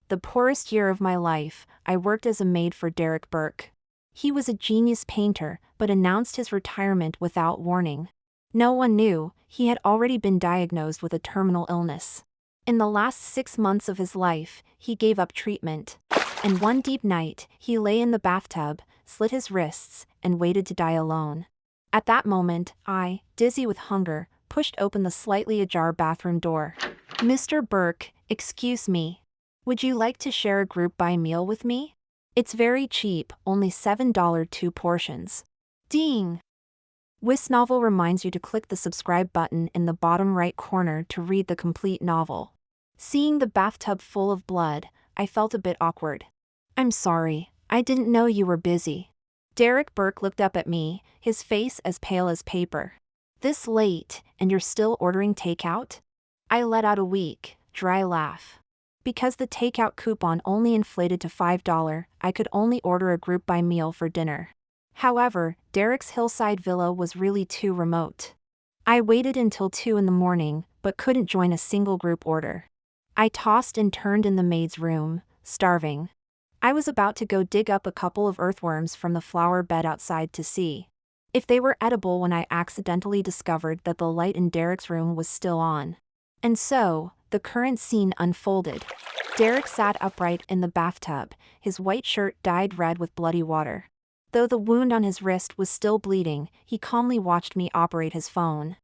the poorest year of my life, I worked as a maid for Derek Burke. He was a genius painter, but announced his retirement without warning. No one knew, he had already been diagnosed with a terminal illness. In the last 6 months of his life, he gave up treatment. And one deep night, he lay in the bathtub, slit his wrists, and waited to die alone. At that moment, I, dizzy with hunger, pushed open the slightly ajar bathroom door. "Mr. Burke, excuse me. Would you like to share a group buy meal with me? It's very cheap, only $7 2 portions." Ding! This novel reminds you to click the subscribe button in the bottom right corner to read the complete novel. Seeing the bathtub full of blood, I felt a bit awkward. "I'm sorry, I didn't know you were busy." Derek Burke looked up at me, his face as pale as paper. "This late, and you're still ordering takeout?" I let out a weak, dry laugh. Because the takeout coupon only inflated to $5, I could only order a group buy meal for dinner. However, Derek's hillside villa was really too remote. I waited until 2 in the morning, but couldn't join a single group order. I tossed and turned in the maid's room, starving. I was about to go dig up a couple of earthworms from the flower bed outside to see if they were edible when I accidentally discovered that the light in Derek's room was still on. And so, the current scene unfolded. Derek sat upright in the bathtub, his white shirt dyed red with bloody water. Though the wound on his wrist was still bleeding, he calmly watched me operate his phone.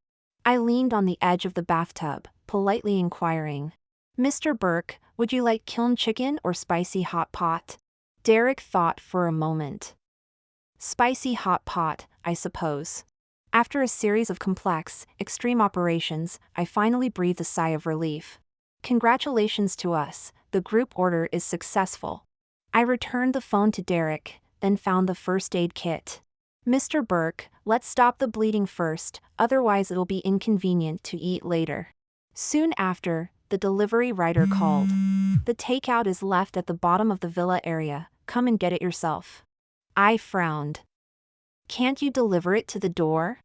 I leaned on the edge of the bathtub, politely inquiring, "Mr. Burke, would you like kiln chicken or spicy hot pot?" Derek thought for a moment. "Spicy hot pot, I suppose." After a series of complex, extreme operations, I finally breathed a sigh of relief. "Congratulations to us, the group order is successful." I returned the phone to Derek, then found the first aid kit. "Mr. Burke, let's stop the bleeding first, otherwise it'll be inconvenient to eat later." Soon after, the delivery rider called. "The takeout is left at the bottom of the villa area, come and get it yourself." I frowned. "Can't you deliver it to the door?"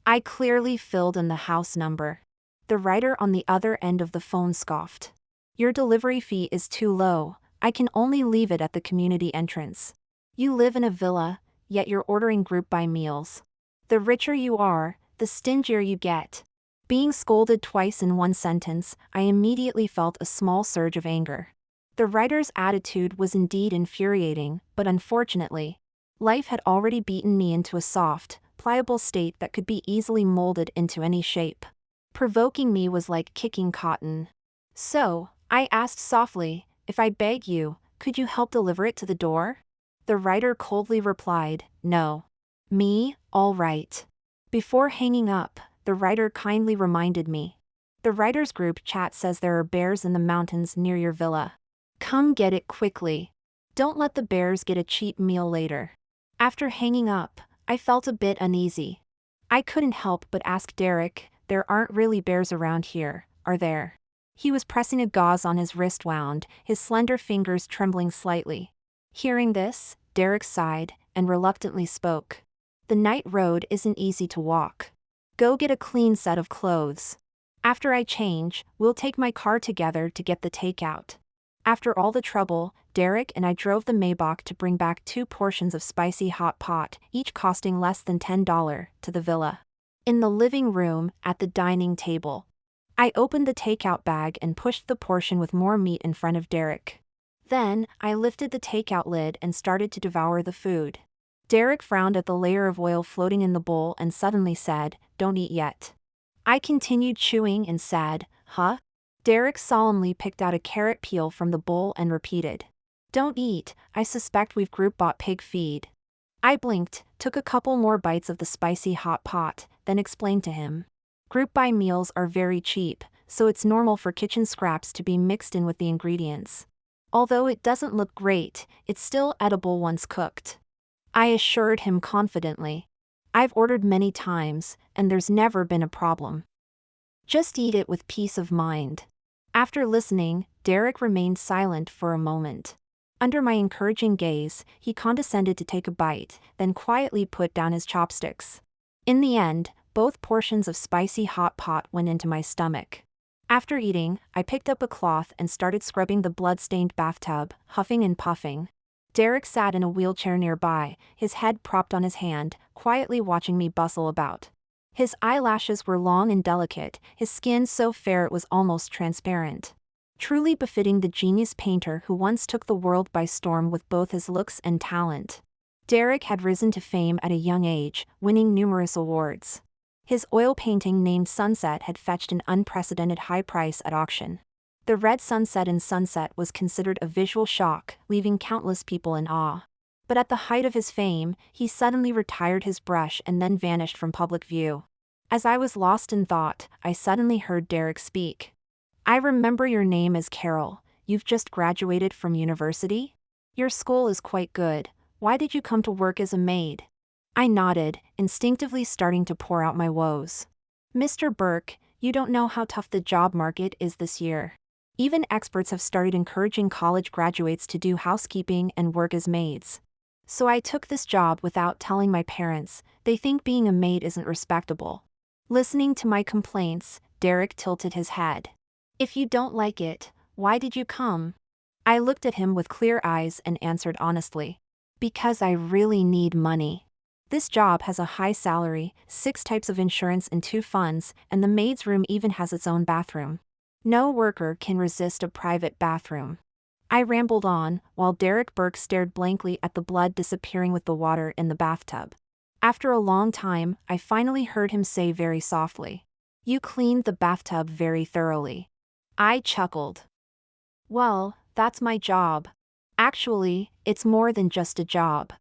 I clearly filled in the house number. The rider on the other end of the phone scoffed. "Your delivery fee is too low, I can only leave it at the community entrance. You live in a villa, yet you're ordering group buy meals. The richer you are, the stingier you get." Being scolded twice in one sentence, I immediately felt a small surge of anger. The writer's attitude was indeed infuriating, but unfortunately, life had already beaten me into a soft, pliable state that could be easily molded into any shape. Provoking me was like kicking cotton. So, I asked softly, "If I beg you, could you help deliver it to the door?" The writer coldly replied, "No." Me, all right. Before hanging up, the writer kindly reminded me. "The writers group chat says there are bears in the mountains near your villa. Come get it quickly. Don't let the bears get a cheap meal later." After hanging up, I felt a bit uneasy. I couldn't help but ask Derek, "There aren't really bears around here, are there?" He was pressing a gauze on his wrist wound, his slender fingers trembling slightly. Hearing this, Derek sighed, and reluctantly spoke. "The night road isn't easy to walk. Go get a clean set of clothes. After I change, we'll take my car together to get the takeout." After all the trouble, Derek and I drove the Maybach to bring back 2 portions of spicy hot pot, each costing less than $10, to the villa. In the living room, at the dining table, I opened the takeout bag and pushed the portion with more meat in front of Derek. Then, I lifted the takeout lid and started to devour the food. Derek frowned at the layer of oil floating in the bowl and suddenly said, "Don't eat yet." I continued chewing and said, "Huh?" Derek solemnly picked out a carrot peel from the bowl and repeated, "Don't eat, I suspect we've group bought pig feed." I blinked, took a couple more bites of the spicy hot pot, then explained to him. Group buy meals are very cheap, so it's normal for kitchen scraps to be mixed in with the ingredients. Although it doesn't look great, it's still edible once cooked. I assured him confidently. I've ordered many times, and there's never been a problem. Just eat it with peace of mind. After listening, Derek remained silent for a moment. Under my encouraging gaze, he condescended to take a bite, then quietly put down his chopsticks. In the end, both portions of spicy hot pot went into my stomach. After eating, I picked up a cloth and started scrubbing the blood-stained bathtub, huffing and puffing. Derek sat in a wheelchair nearby, his head propped on his hand, quietly watching me bustle about. His eyelashes were long and delicate, his skin so fair it was almost transparent. Truly befitting the genius painter who once took the world by storm with both his looks and talent. Derek had risen to fame at a young age, winning numerous awards. His oil painting named Sunset had fetched an unprecedented high price at auction. The red sunset in Sunset was considered a visual shock, leaving countless people in awe. But at the height of his fame, he suddenly retired his brush and then vanished from public view. As I was lost in thought, I suddenly heard Derek speak. "I remember your name as Carol. You've just graduated from university? Your school is quite good. Why did you come to work as a maid?" I nodded, instinctively starting to pour out my woes. "Mr. Burke, you don't know how tough the job market is this year. Even experts have started encouraging college graduates to do housekeeping and work as maids. So I took this job without telling my parents. They think being a maid isn't respectable." Listening to my complaints, Derek tilted his head. "If you don't like it, why did you come?" I looked at him with clear eyes and answered honestly. "Because I really need money. This job has a high salary, 6 types of insurance and 2 funds, and the maid's room even has its own bathroom. No worker can resist a private bathroom." I rambled on, while Derek Burke stared blankly at the blood disappearing with the water in the bathtub. After a long time, I finally heard him say very softly, "You cleaned the bathtub very thoroughly." I chuckled. "Well, that's my job. Actually, it's more than just a job.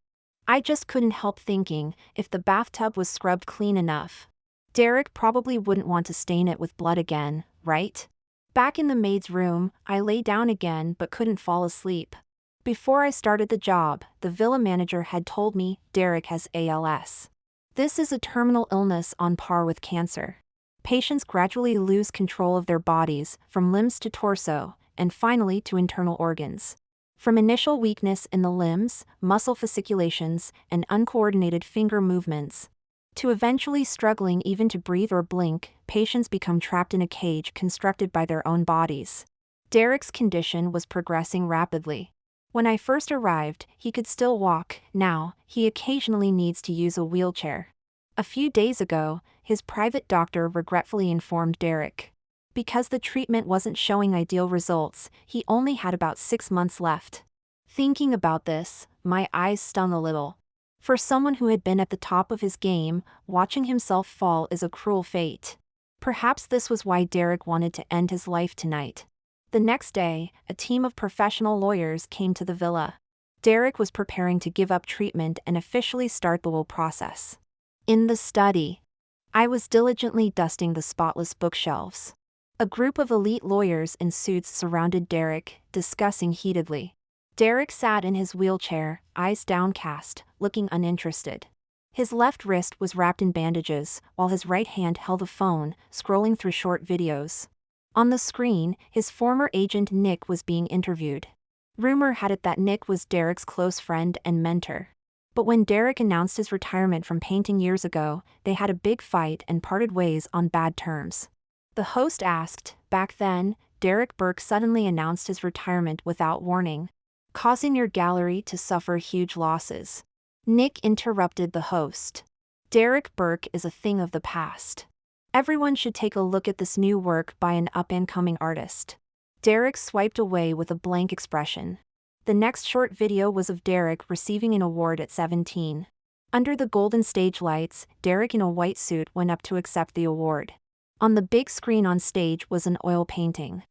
I just couldn't help thinking, if the bathtub was scrubbed clean enough, Derek probably wouldn't want to stain it with blood again, right?" Back in the maid's room, I lay down again but couldn't fall asleep. Before I started the job, the villa manager had told me Derek has ALS. This is a terminal illness on par with cancer. Patients gradually lose control of their bodies, from limbs to torso, and finally to internal organs. From initial weakness in the limbs, muscle fasciculations, and uncoordinated finger movements, to eventually struggling even to breathe or blink, patients become trapped in a cage constructed by their own bodies. Derek's condition was progressing rapidly. When I first arrived, he could still walk. Now, he occasionally needs to use a wheelchair. A few days ago, his private doctor regretfully informed Derek. Because the treatment wasn't showing ideal results, he only had about 6 months left. Thinking about this, my eyes stung a little. For someone who had been at the top of his game, watching himself fall is a cruel fate. Perhaps this was why Derek wanted to end his life tonight. The next day, a team of professional lawyers came to the villa. Derek was preparing to give up treatment and officially start the will process. In the study, I was diligently dusting the spotless bookshelves. A group of elite lawyers in suits surrounded Derek, discussing heatedly. Derek sat in his wheelchair, eyes downcast, looking uninterested. His left wrist was wrapped in bandages, while his right hand held a phone, scrolling through short videos. On the screen, his former agent Nick was being interviewed. Rumor had it that Nick was Derek's close friend and mentor. But when Derek announced his retirement from painting years ago, they had a big fight and parted ways on bad terms. The host asked, "Back then, Derek Burke suddenly announced his retirement without warning, causing your gallery to suffer huge losses." Nick interrupted the host. "Derek Burke is a thing of the past. Everyone should take a look at this new work by an up-and-coming artist." Derek swiped away with a blank expression. The next short video was of Derek receiving an award at 17. Under the golden stage lights, Derek in a white suit went up to accept the award. On the big screen on stage was an oil painting.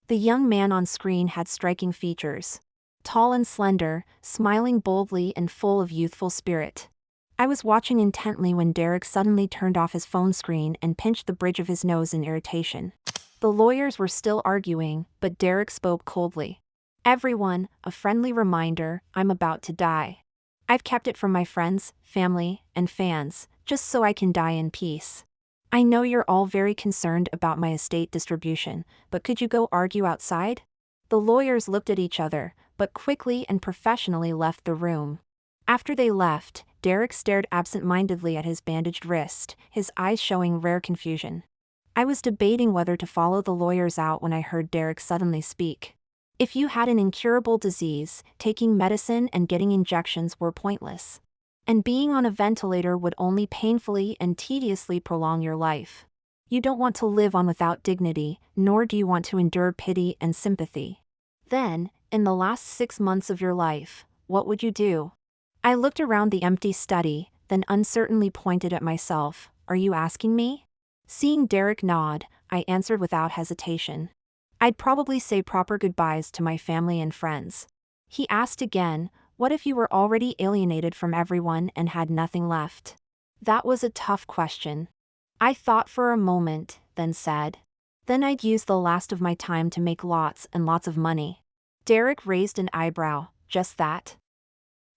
The young man on screen had striking features. Tall and slender, smiling boldly and full of youthful spirit. I was watching intently when Derek suddenly turned off his phone screen and pinched the bridge of his nose in irritation. The lawyers were still arguing, but Derek spoke coldly. "Everyone, a friendly reminder, I'm about to die. I've kept it from my friends, family, and fans, just so I can die in peace. I know you're all very concerned about my estate distribution, but could you go argue outside?" The lawyers looked at each other, but quickly and professionally left the room. After they left, Derek stared absent-mindedly at his bandaged wrist, his eyes showing rare confusion. I was debating whether to follow the lawyers out when I heard Derek suddenly speak. If you had an incurable disease, taking medicine and getting injections were pointless. And being on a ventilator would only painfully and tediously prolong your life. You don't want to live on without dignity, nor do you want to endure pity and sympathy. Then, in the last 6 months of your life, what would you do? I looked around the empty study, then uncertainly pointed at myself. Are you asking me? Seeing Derek nod, I answered without hesitation. I'd probably say proper goodbyes to my family and friends. He asked again, what if you were already alienated from everyone and had nothing left? That was a tough question. I thought for a moment, then said. Then I'd use the last of my time to make lots and lots of money. Derek raised an eyebrow. Just that?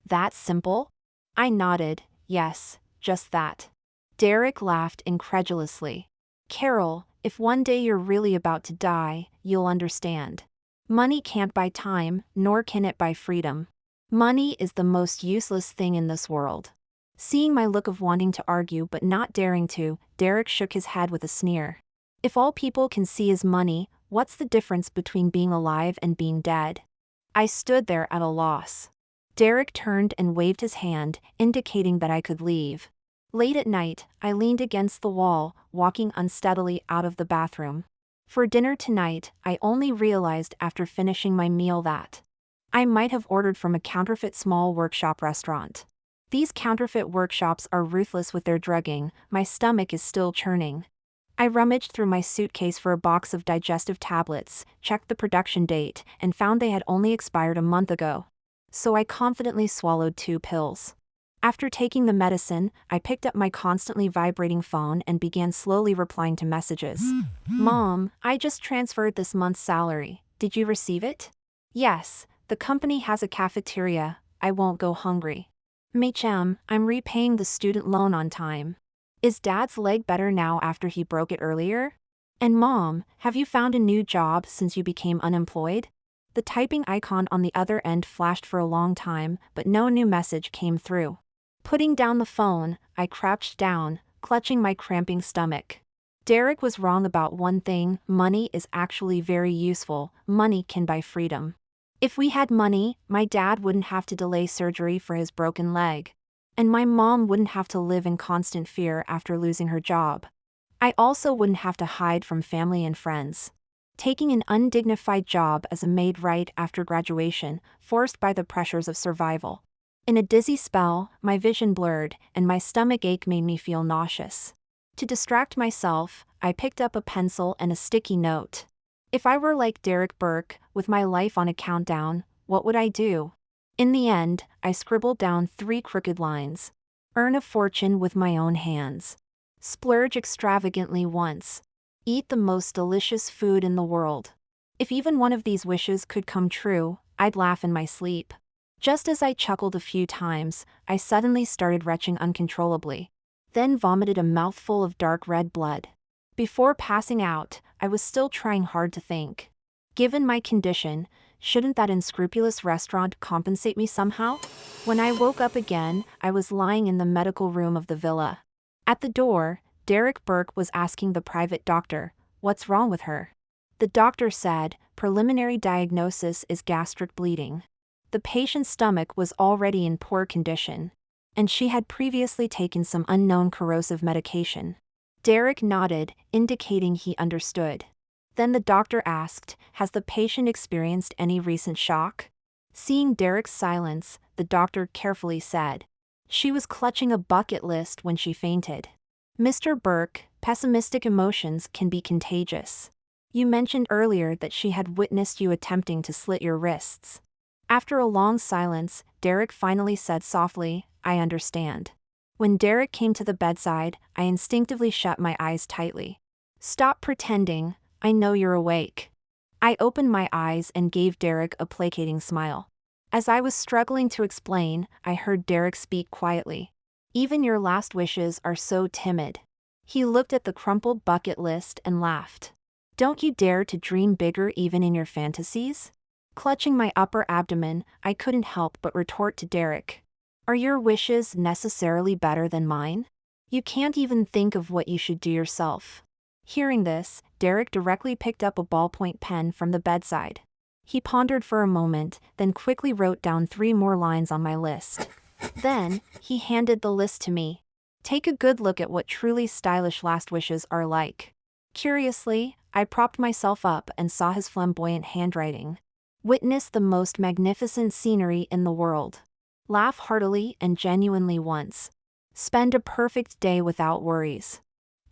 That simple? I nodded. Yes, just that. Derek laughed incredulously. Carol, if one day you're really about to die, you'll understand. Money can't buy time, nor can it buy freedom. Money is the most useless thing in this world. Seeing my look of wanting to argue but not daring to, Derek shook his head with a sneer. If all people can see is money, what's the difference between being alive and being dead? I stood there at a loss. Derek turned and waved his hand, indicating that I could leave. Late at night, I leaned against the wall, walking unsteadily out of the bathroom. For dinner tonight, I only realized after finishing my meal that I might have ordered from a counterfeit small workshop restaurant. These counterfeit workshops are ruthless with their drugging. My stomach is still churning. I rummaged through my suitcase for a box of digestive tablets, checked the production date, and found they had only expired a month ago. So I confidently swallowed 2 pills. After taking the medicine, I picked up my constantly vibrating phone and began slowly replying to messages. Mom, I just transferred this month's salary. Did you receive it? Yes, the company has a cafeteria. I won't go hungry. Machem, I'm repaying the student loan on time. Is Dad's leg better now after he broke it earlier? And Mom, have you found a new job since you became unemployed? The typing icon on the other end flashed for a long time, but no new message came through. Putting down the phone, I crouched down, clutching my cramping stomach. Derek was wrong about one thing: money is actually very useful. Money can buy freedom. If we had money, my dad wouldn't have to delay surgery for his broken leg. And my mom wouldn't have to live in constant fear after losing her job. I also wouldn't have to hide from family and friends. Taking an undignified job as a maid right after graduation, forced by the pressures of survival. In a dizzy spell, my vision blurred, and my stomach ache made me feel nauseous. To distract myself, I picked up a pencil and a sticky note. If I were like Derek Burke, with my life on a countdown, what would I do? In the end, I scribbled down 3 crooked lines. Earn a fortune with my own hands. Splurge extravagantly once. Eat the most delicious food in the world. If even one of these wishes could come true, I'd laugh in my sleep. Just as I chuckled a few times, I suddenly started retching uncontrollably. Then vomited a mouthful of dark red blood. Before passing out, I was still trying hard to think. Given my condition, shouldn't that unscrupulous restaurant compensate me somehow? When I woke up again, I was lying in the medical room of the villa. At the door, Derek Burke was asking the private doctor, "What's wrong with her?" The doctor said, "Preliminary diagnosis is gastric bleeding." The patient's stomach was already in poor condition, and she had previously taken some unknown corrosive medication. Derek nodded, indicating he understood. Then the doctor asked, "Has the patient experienced any recent shock?" Seeing Derek's silence, the doctor carefully said, "She was clutching a bucket list when she fainted." "Mr. Burke, pessimistic emotions can be contagious. You mentioned earlier that she had witnessed you attempting to slit your wrists." After a long silence, Derek finally said softly, "I understand." When Derek came to the bedside, I instinctively shut my eyes tightly. "Stop pretending, I know you're awake." I opened my eyes and gave Derek a placating smile. As I was struggling to explain, I heard Derek speak quietly. "Even your last wishes are so timid." He looked at the crumpled bucket list and laughed. "Don't you dare to dream bigger even in your fantasies?" Clutching my upper abdomen, I couldn't help but retort to Derek, "Are your wishes necessarily better than mine? You can't even think of what you should do yourself." Hearing this, Derek directly picked up a ballpoint pen from the bedside. He pondered for a moment, then quickly wrote down 3 more lines on my list. Then, he handed the list to me. Take a good look at what truly stylish last wishes are like. Curiously, I propped myself up and saw his flamboyant handwriting. Witness the most magnificent scenery in the world. Laugh heartily and genuinely once. Spend a perfect day without worries.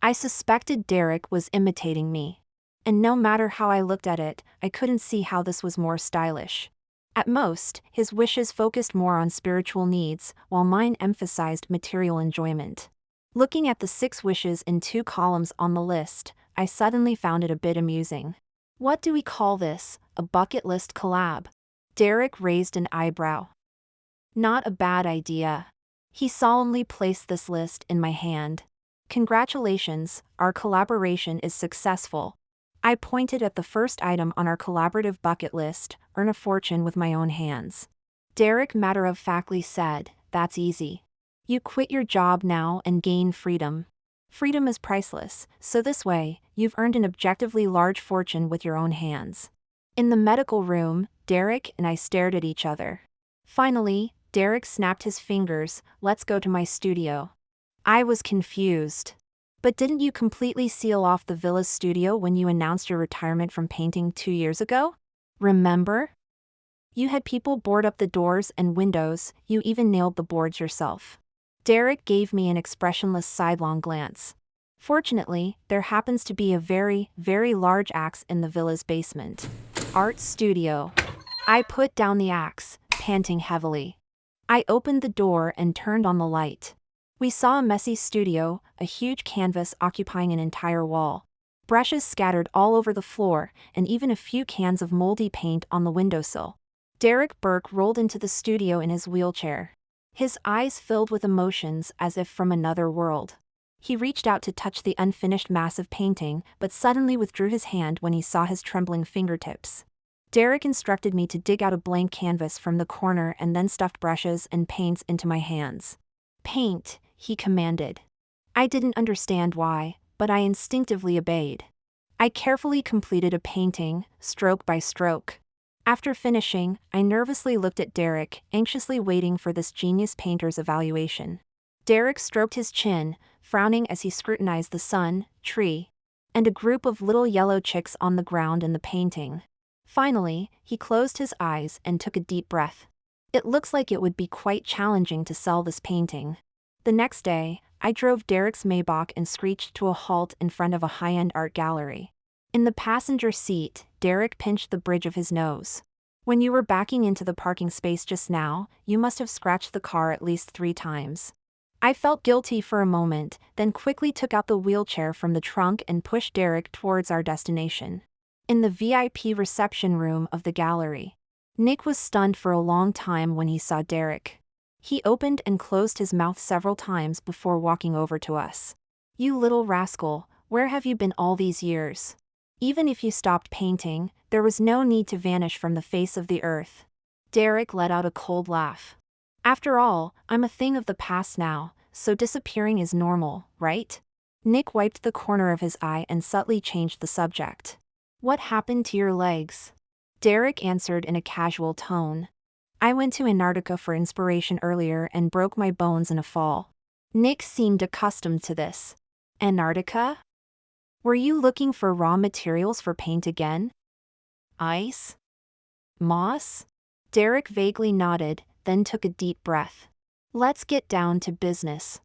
I suspected Derek was imitating me. And no matter how I looked at it, I couldn't see how this was more stylish. At most, his wishes focused more on spiritual needs, while mine emphasized material enjoyment. Looking at the 6 wishes in 2 columns on the list, I suddenly found it a bit amusing. What do we call this? A bucket list collab? Derek raised an eyebrow. Not a bad idea. He solemnly placed this list in my hand. Congratulations, our collaboration is successful. I pointed at the first item on our collaborative bucket list, earn a fortune with my own hands. Derek matter-of-factly said, that's easy. You quit your job now and gain freedom. Freedom is priceless, so this way, you've earned an objectively large fortune with your own hands. In the medical room, Derek and I stared at each other. Finally, Derek snapped his fingers, let's go to my studio. I was confused. But didn't you completely seal off the villa's studio when you announced your retirement from painting 2 years ago? Remember? You had people board up the doors and windows, you even nailed the boards yourself. Derek gave me an expressionless sidelong glance. Fortunately, there happens to be a very, very large axe in the villa's basement. Art studio. I put down the axe, panting heavily. I opened the door and turned on the light. We saw a messy studio, a huge canvas occupying an entire wall. Brushes scattered all over the floor, and even a few cans of moldy paint on the windowsill. Derek Burke rolled into the studio in his wheelchair. His eyes filled with emotions as if from another world. He reached out to touch the unfinished massive painting, but suddenly withdrew his hand when he saw his trembling fingertips. Derek instructed me to dig out a blank canvas from the corner and then stuffed brushes and paints into my hands. Paint, he commanded. I didn't understand why, but I instinctively obeyed. I carefully completed a painting, stroke by stroke. After finishing, I nervously looked at Derek, anxiously waiting for this genius painter's evaluation. Derek stroked his chin, frowning as he scrutinized the sun, tree, and a group of little yellow chicks on the ground in the painting. Finally, he closed his eyes and took a deep breath. It looks like it would be quite challenging to sell this painting. The next day, I drove Derek's Maybach and screeched to a halt in front of a high-end art gallery. In the passenger seat, Derek pinched the bridge of his nose. When you were backing into the parking space just now, you must have scratched the car at least 3 times. I felt guilty for a moment, then quickly took out the wheelchair from the trunk and pushed Derek towards our destination. In the VIP reception room of the gallery, Nick was stunned for a long time when he saw Derek. He opened and closed his mouth several times before walking over to us. You little rascal, where have you been all these years? Even if you stopped painting, there was no need to vanish from the face of the earth. Derek let out a cold laugh. After all, I'm a thing of the past now, so disappearing is normal, right? Nick wiped the corner of his eye and subtly changed the subject. What happened to your legs? Derek answered in a casual tone. I went to Antarctica for inspiration earlier and broke my bones in a fall. Nick seemed accustomed to this. Antarctica? Were you looking for raw materials for paint again? Ice? Moss? Derek vaguely nodded, then took a deep breath. Let's get down to business.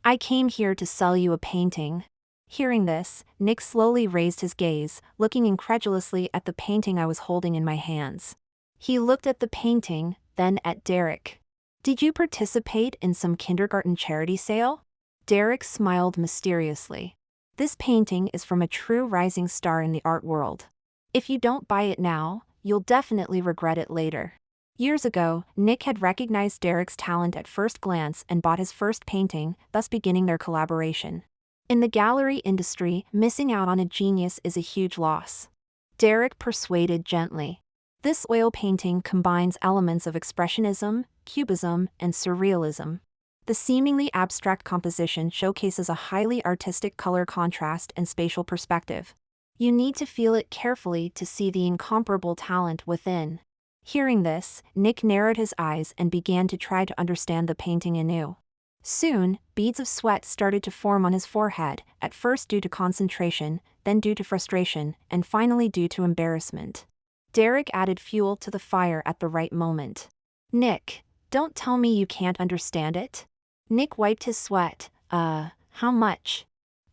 I came here to sell you a painting. Hearing this, Nick slowly raised his gaze, looking incredulously at the painting I was holding in my hands. He looked at the painting, then at Derek. Did you participate in some kindergarten charity sale? Derek smiled mysteriously. This painting is from a true rising star in the art world. If you don't buy it now, you'll definitely regret it later. Years ago, Nick had recognized Derek's talent at first glance and bought his first painting, thus beginning their collaboration. In the gallery industry, missing out on a genius is a huge loss. Derek persuaded gently. This oil painting combines elements of expressionism, cubism, and surrealism. The seemingly abstract composition showcases a highly artistic color contrast and spatial perspective. You need to feel it carefully to see the incomparable talent within. Hearing this, Nick narrowed his eyes and began to try to understand the painting anew. Soon, beads of sweat started to form on his forehead, at first due to concentration, then due to frustration, and finally due to embarrassment. Derek added fuel to the fire at the right moment. Nick, don't tell me you can't understand it? Nick wiped his sweat. How much?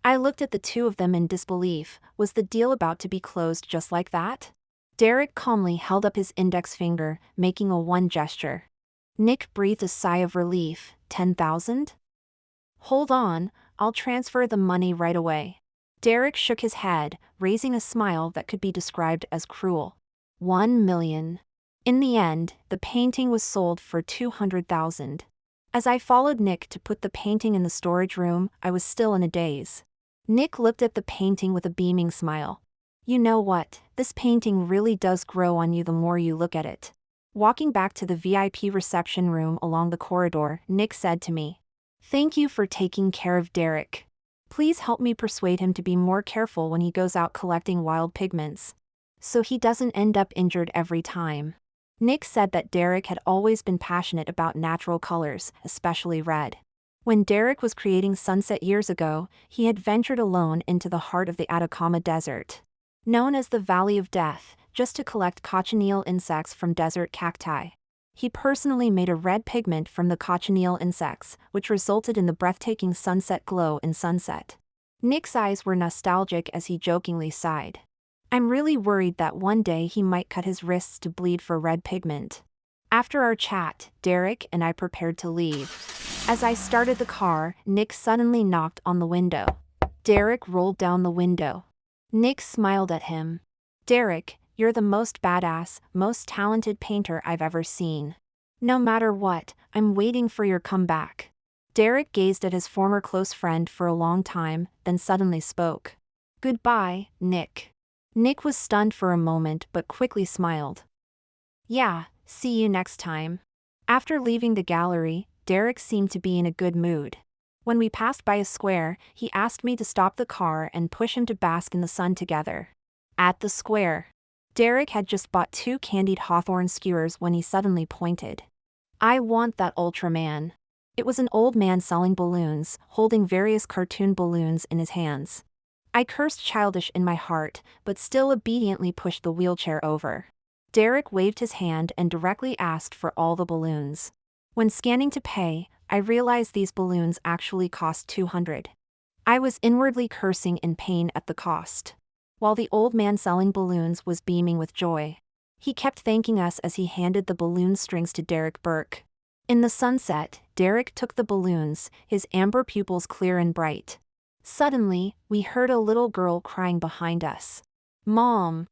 I looked at the two of them in disbelief. Was the deal about to be closed just like that? Derek calmly held up his index finger, making a one gesture. Nick breathed a sigh of relief. 10,000? Hold on, I'll transfer the money right away. Derek shook his head, raising a smile that could be described as cruel. 1 million. In the end, the painting was sold for 200,000. As I followed Nick to put the painting in the storage room, I was still in a daze. Nick looked at the painting with a beaming smile. You know what, this painting really does grow on you the more you look at it. Walking back to the VIP reception room along the corridor, Nick said to me, "Thank you for taking care of Derek. Please help me persuade him to be more careful when he goes out collecting wild pigments, so he doesn't end up injured every time." Nick said that Derek had always been passionate about natural colors, especially red. When Derek was creating Sunset years ago, he had ventured alone into the heart of the Atacama Desert, known as the Valley of Death, just to collect cochineal insects from desert cacti. He personally made a red pigment from the cochineal insects, which resulted in the breathtaking sunset glow in Sunset. Nick's eyes were nostalgic as he jokingly sighed. I'm really worried that one day he might cut his wrists to bleed for red pigment. After our chat, Derek and I prepared to leave. As I started the car, Nick suddenly knocked on the window. Derek rolled down the window. Nick smiled at him. Derek, you're the most badass, most talented painter I've ever seen. No matter what, I'm waiting for your comeback. Derek gazed at his former close friend for a long time, then suddenly spoke. Goodbye, Nick. Nick was stunned for a moment but quickly smiled. Yeah, see you next time. After leaving the gallery, Derek seemed to be in a good mood. When we passed by a square, he asked me to stop the car and push him to bask in the sun together. At the square, Derek had just bought 2 candied hawthorn skewers when he suddenly pointed. I want that Ultraman. It was an old man selling balloons, holding various cartoon balloons in his hands. I cursed childish in my heart, but still obediently pushed the wheelchair over. Derek waved his hand and directly asked for all the balloons. When scanning to pay, I realized these balloons actually cost 200. I was inwardly cursing in pain at the cost, while the old man selling balloons was beaming with joy. He kept thanking us as he handed the balloon strings to Derek Burke. In the sunset, Derek took the balloons, his amber pupils clear and bright. Suddenly, we heard a little girl crying behind us. Mom!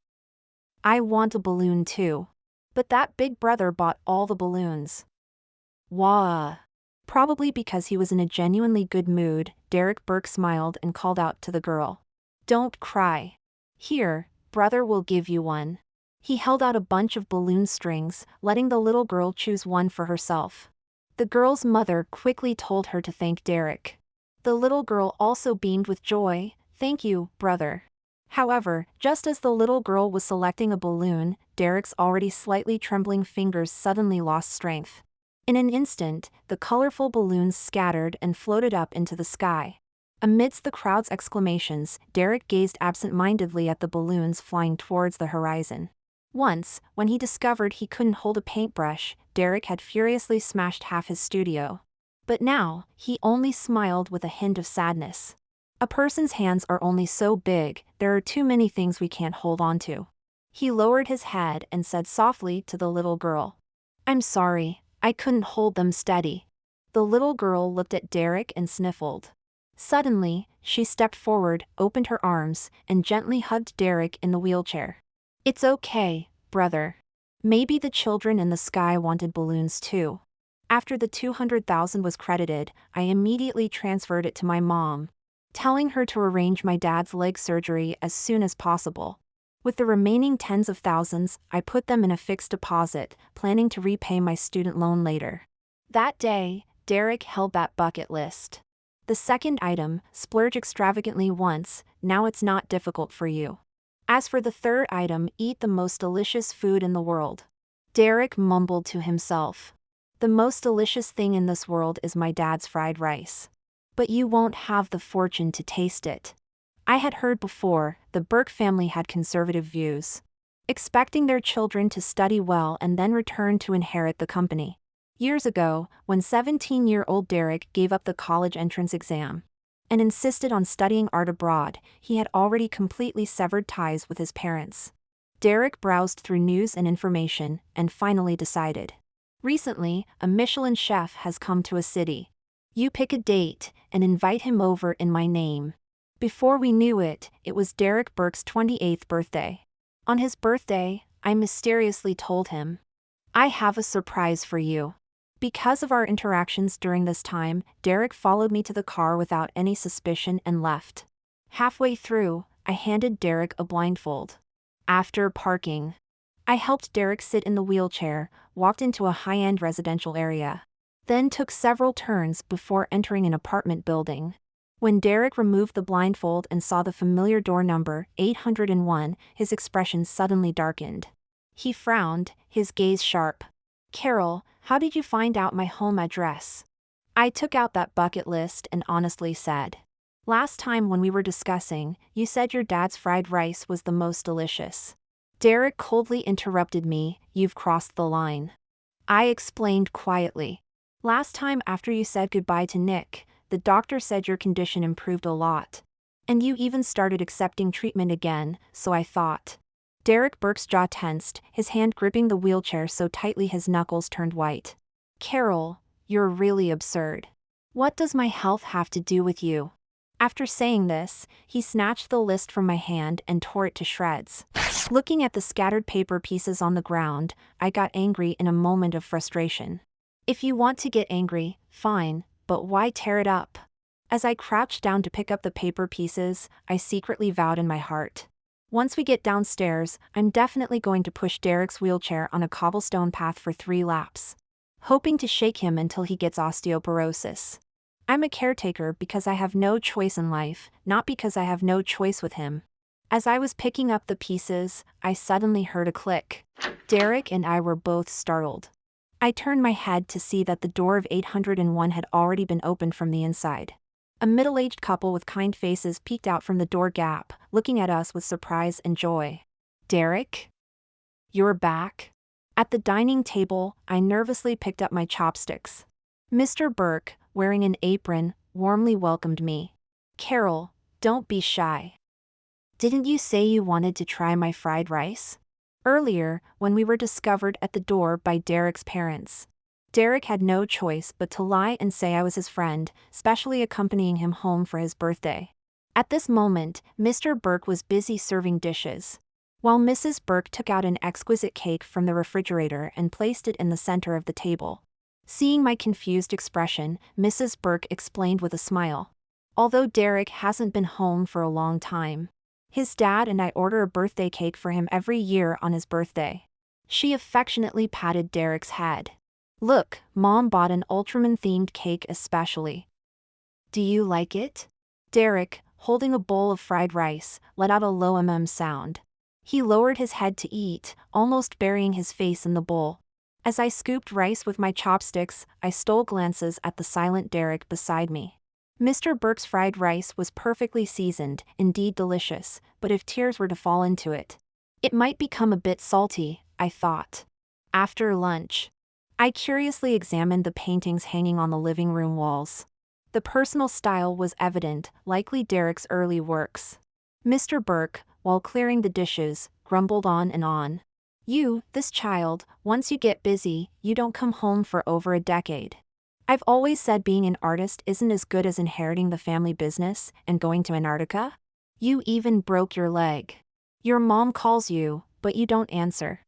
I want a balloon too. But that big brother bought all the balloons. Wah! Probably because he was in a genuinely good mood, Derek Burke smiled and called out to the girl. Don't cry. Here, brother will give you one. He held out a bunch of balloon strings, letting the little girl choose one for herself. The girl's mother quickly told her to thank Derek. The little girl also beamed with joy. Thank you, brother. However, just as the little girl was selecting a balloon, Derek's already slightly trembling fingers suddenly lost strength. In an instant, the colorful balloons scattered and floated up into the sky. Amidst the crowd's exclamations, Derek gazed absent-mindedly at the balloons flying towards the horizon. Once, when he discovered he couldn't hold a paintbrush, Derek had furiously smashed half his studio. But now, he only smiled with a hint of sadness. A person's hands are only so big, there are too many things we can't hold on to. He lowered his head and said softly to the little girl. I'm sorry, I couldn't hold them steady. The little girl looked at Derek and sniffled. Suddenly, she stepped forward, opened her arms, and gently hugged Derek in the wheelchair. It's okay, brother. Maybe the children in the sky wanted balloons too. After the 200,000 was credited, I immediately transferred it to my mom, telling her to arrange my dad's leg surgery as soon as possible. With the remaining tens of thousands, I put them in a fixed deposit, planning to repay my student loan later. That day, Derek held that bucket list. The second item, splurge extravagantly once, now it's not difficult for you. As for the third item, eat the most delicious food in the world. Derek mumbled to himself. The most delicious thing in this world is my dad's fried rice. But you won't have the fortune to taste it. I had heard before, the Burke family had conservative views, expecting their children to study well and then return to inherit the company. Years ago, when 17-year-old Derek gave up the college entrance exam and insisted on studying art abroad, he had already completely severed ties with his parents. Derek browsed through news and information and finally decided. Recently, a Michelin chef has come to a city. You pick a date and invite him over in my name. Before we knew it, it was Derek Burke's 28th birthday. On his birthday, I mysteriously told him, "I have a surprise for you." Because of our interactions during this time, Derek followed me to the car without any suspicion and left. Halfway through, I handed Derek a blindfold. After parking, I helped Derek sit in the wheelchair, walked into a high-end residential area, then took several turns before entering an apartment building. When Derek removed the blindfold and saw the familiar door number, 801, his expression suddenly darkened. He frowned, his gaze sharp. "Carol, how did you find out my home address?" I took out that bucket list and honestly said, "Last time when we were discussing, you said your dad's fried rice was the most delicious." Derek coldly interrupted me, "You've crossed the line." I explained quietly. "Last time after you said goodbye to Nick, the doctor said your condition improved a lot. And you even started accepting treatment again, so I thought." Derek Burke's jaw tensed, his hand gripping the wheelchair so tightly his knuckles turned white. "Carol, you're really absurd. What does my health have to do with you?" After saying this, he snatched the list from my hand and tore it to shreds. Looking at the scattered paper pieces on the ground, I got angry in a moment of frustration. If you want to get angry, fine, but why tear it up? As I crouched down to pick up the paper pieces, I secretly vowed in my heart, once we get downstairs, I'm definitely going to push Derek's wheelchair on a cobblestone path for 3 laps, hoping to shake him until he gets osteoporosis. I'm a caretaker because I have no choice in life, not because I have no choice with him. As I was picking up the pieces, I suddenly heard a click. Derek and I were both startled. I turned my head to see that the door of 801 had already been opened from the inside. A middle-aged couple with kind faces peeked out from the door gap, looking at us with surprise and joy. "Derek? You're back?" At the dining table, I nervously picked up my chopsticks. Mr. Burke, wearing an apron, warmly welcomed me. "Carol, don't be shy. Didn't you say you wanted to try my fried rice?" Earlier, when we were discovered at the door by Derek's parents, Derek had no choice but to lie and say I was his friend, specially accompanying him home for his birthday. At this moment, Mr. Burke was busy serving dishes, while Mrs. Burke took out an exquisite cake from the refrigerator and placed it in the center of the table. Seeing my confused expression, Mrs. Burke explained with a smile. "Although Derek hasn't been home for a long time, his dad and I order a birthday cake for him every year on his birthday." She affectionately patted Derek's head. "Look, Mom bought an Ultraman-themed cake especially. Do you like it?" Derek, holding a bowl of fried rice, let out a low sound. He lowered his head to eat, almost burying his face in the bowl. As I scooped rice with my chopsticks, I stole glances at the silent Derek beside me. Mr. Burke's fried rice was perfectly seasoned, indeed delicious, but if tears were to fall into it, it might become a bit salty, I thought. After lunch, I curiously examined the paintings hanging on the living room walls. The personal style was evident, likely Derek's early works. Mr. Burke, while clearing the dishes, grumbled on and on. This child, once you get busy, you don't come home for over a decade. I've always said being an artist isn't as good as inheriting the family business and going to Antarctica. You even broke your leg. Your mom calls you, but you don't answer.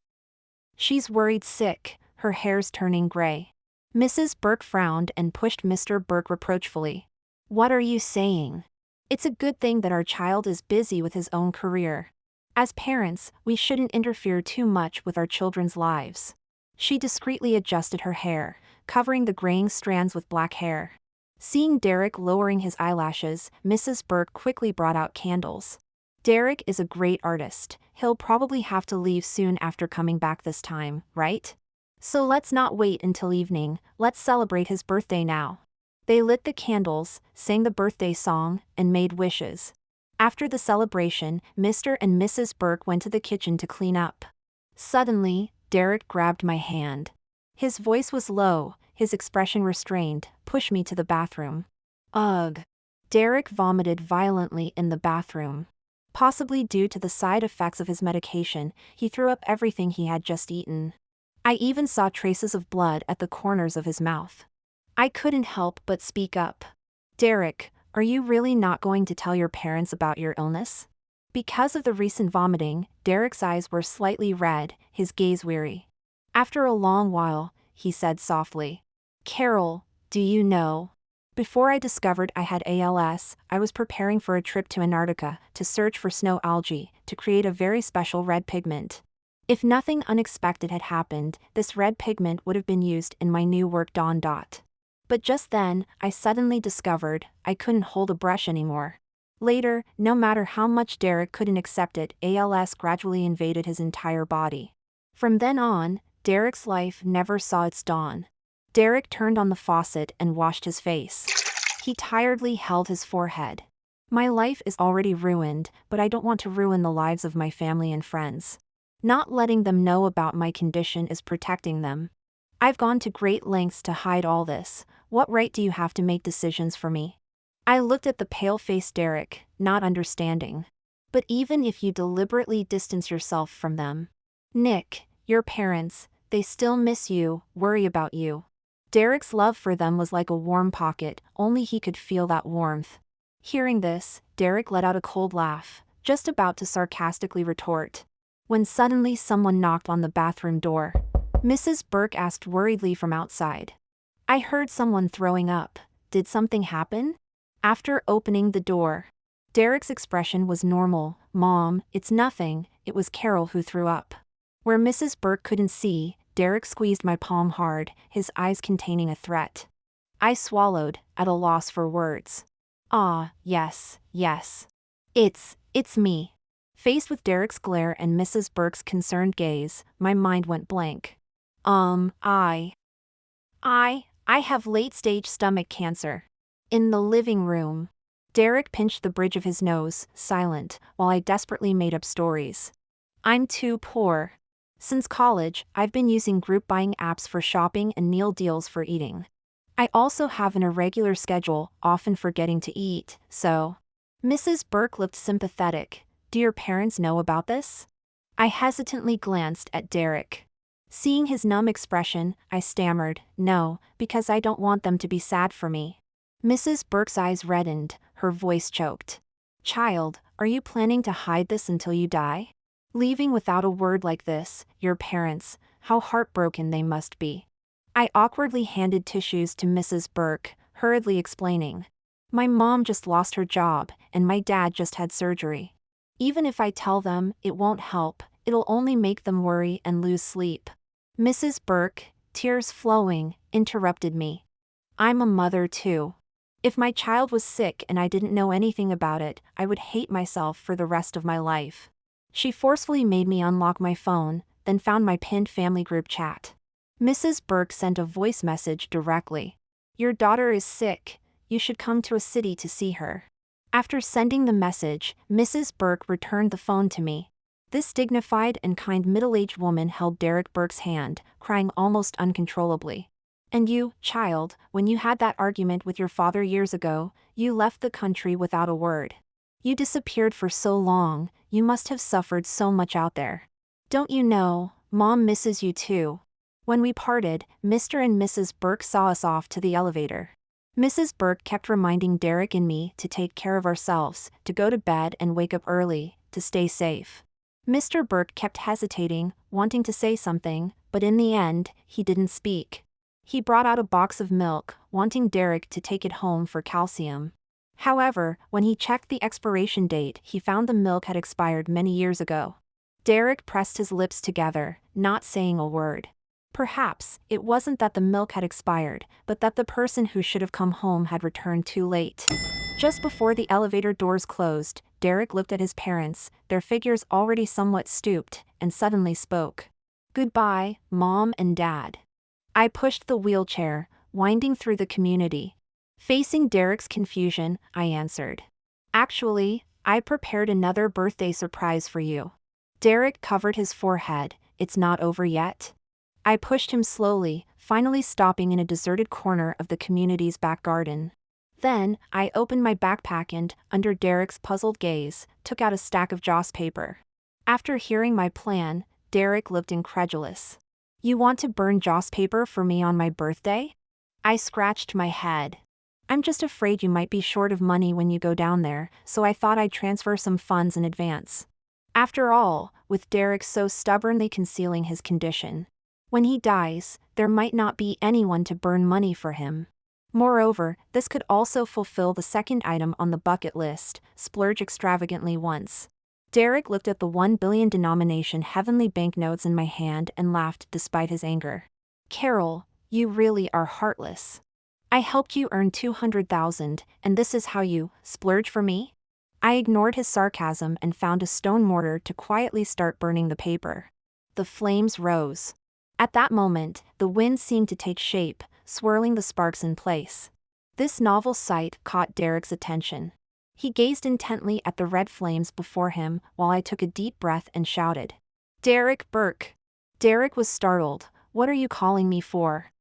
She's worried sick, her hair's turning gray." Mrs. Burke frowned and pushed Mr. Burke reproachfully. "What are you saying? It's a good thing that our child is busy with his own career. As parents, we shouldn't interfere too much with our children's lives." She discreetly adjusted her hair, covering the graying strands with black hair. Seeing Derek lowering his eyelashes, Mrs. Burke quickly brought out candles. Derek is a great artist. He'll probably have to leave soon after coming back this time, right? So let's not wait until evening, let's celebrate his birthday now. They lit the candles, sang the birthday song, and made wishes. After the celebration, Mr. and Mrs. Burke went to the kitchen to clean up. Suddenly, Derek grabbed my hand. His voice was low, his expression restrained. Push me to the bathroom. Ugh. Derek vomited violently in the bathroom. Possibly due to the side effects of his medication, he threw up everything he had just eaten. I even saw traces of blood at the corners of his mouth. I couldn't help but speak up. Derek, are you really not going to tell your parents about your illness? Because of the recent vomiting, Derek's eyes were slightly red, his gaze weary. After a long while, he said softly, Carol, do you know? Before I discovered I had ALS, I was preparing for a trip to Antarctica to search for snow algae to create a very special red pigment. If nothing unexpected had happened, this red pigment would have been used in my new work Dawn. But just then, I suddenly discovered I couldn't hold a brush anymore. Later, no matter how much Derek couldn't accept it, ALS gradually invaded his entire body. From then on, Derek's life never saw its dawn. Derek turned on the faucet and washed his face. He tiredly held his forehead. My life is already ruined, but I don't want to ruin the lives of my family and friends. Not letting them know about my condition is protecting them. I've gone to great lengths to hide all this. What right do you have to make decisions for me? I looked at the pale-faced Derek, not understanding. But even if you deliberately distance yourself from them, Nick, your parents, they still miss you, worry about you. Derek's love for them was like a warm pocket, only he could feel that warmth. Hearing this, Derek let out a cold laugh, just about to sarcastically retort. When suddenly someone knocked on the bathroom door. Mrs. Burke asked worriedly from outside. I heard someone throwing up. Did something happen? After opening the door, Derek's expression was normal. Mom, it's nothing, it was Carol who threw up. Where Mrs. Burke couldn't see, Derek squeezed my palm hard, his eyes containing a threat. I swallowed, at a loss for words. Ah, yes. It's me. Faced with Derek's glare and Mrs. Burke's concerned gaze, my mind went blank. I have late-stage stomach cancer. In the living room. Derek pinched the bridge of his nose, silent, while I desperately made up stories. I'm too poor. Since college, I've been using group buying apps for shopping and meal deals for eating. I also have an irregular schedule, often forgetting to eat, so. Mrs. Burke looked sympathetic. Do your parents know about this? I hesitantly glanced at Derek. Seeing his numb expression, I stammered, no, because I don't want them to be sad for me. Mrs. Burke's eyes reddened, her voice choked. Child, are you planning to hide this until you die? Leaving without a word like this, your parents, how heartbroken they must be. I awkwardly handed tissues to Mrs. Burke, hurriedly explaining. My mom just lost her job, and my dad just had surgery. Even if I tell them, it won't help, it'll only make them worry and lose sleep. Mrs. Burke, tears flowing, interrupted me. I'm a mother too. If my child was sick and I didn't know anything about it, I would hate myself for the rest of my life. She forcefully made me unlock my phone, then found my pinned family group chat. Mrs. Burke sent a voice message directly. Your daughter is sick, you should come to a city to see her. After sending the message, Mrs. Burke returned the phone to me. This dignified and kind middle-aged woman held Derek Burke's hand, crying almost uncontrollably. And you, child, when you had that argument with your father years ago, you left the country without a word. You disappeared for so long, you must have suffered so much out there. Don't you know, Mom misses you too. When we parted, Mr. and Mrs. Burke saw us off to the elevator. Mrs. Burke kept reminding Derek and me to take care of ourselves, to go to bed and wake up early, to stay safe. Mr. Burke kept hesitating, wanting to say something, but in the end, he didn't speak. He brought out a box of milk, wanting Derek to take it home for calcium. However, when he checked the expiration date, he found the milk had expired many years ago. Derek pressed his lips together, not saying a word. Perhaps it wasn't that the milk had expired, but that the person who should have come home had returned too late. Just before the elevator doors closed, Derek looked at his parents, their figures already somewhat stooped, and suddenly spoke. "Goodbye, Mom and Dad." I pushed the wheelchair, winding through the community. Facing Derek's confusion, I answered. "Actually, I prepared another birthday surprise for you." Derek covered his forehead. "It's not over yet?" I pushed him slowly, finally stopping in a deserted corner of the community's back garden. Then, I opened my backpack and, under Derek's puzzled gaze, took out a stack of joss paper. After hearing my plan, Derek looked incredulous. "You want to burn joss paper for me on my birthday?" I scratched my head. "I'm just afraid you might be short of money when you go down there, so I thought I'd transfer some funds in advance." After all, with Derek so stubbornly concealing his condition, when he dies, there might not be anyone to burn money for him. Moreover, this could also fulfill the second item on the bucket list, splurge extravagantly once. Derek looked at the 1 billion denomination heavenly banknotes in my hand and laughed despite his anger. "Carol, you really are heartless. I helped you earn 200,000, and this is how you splurge for me?" I ignored his sarcasm and found a stone mortar to quietly start burning the paper. The flames rose. At that moment, the wind seemed to take shape, swirling the sparks in place. This novel sight caught Derek's attention. He gazed intently at the red flames before him while I took a deep breath and shouted, "Derek Burke." Derek was startled. "What are you calling me for?"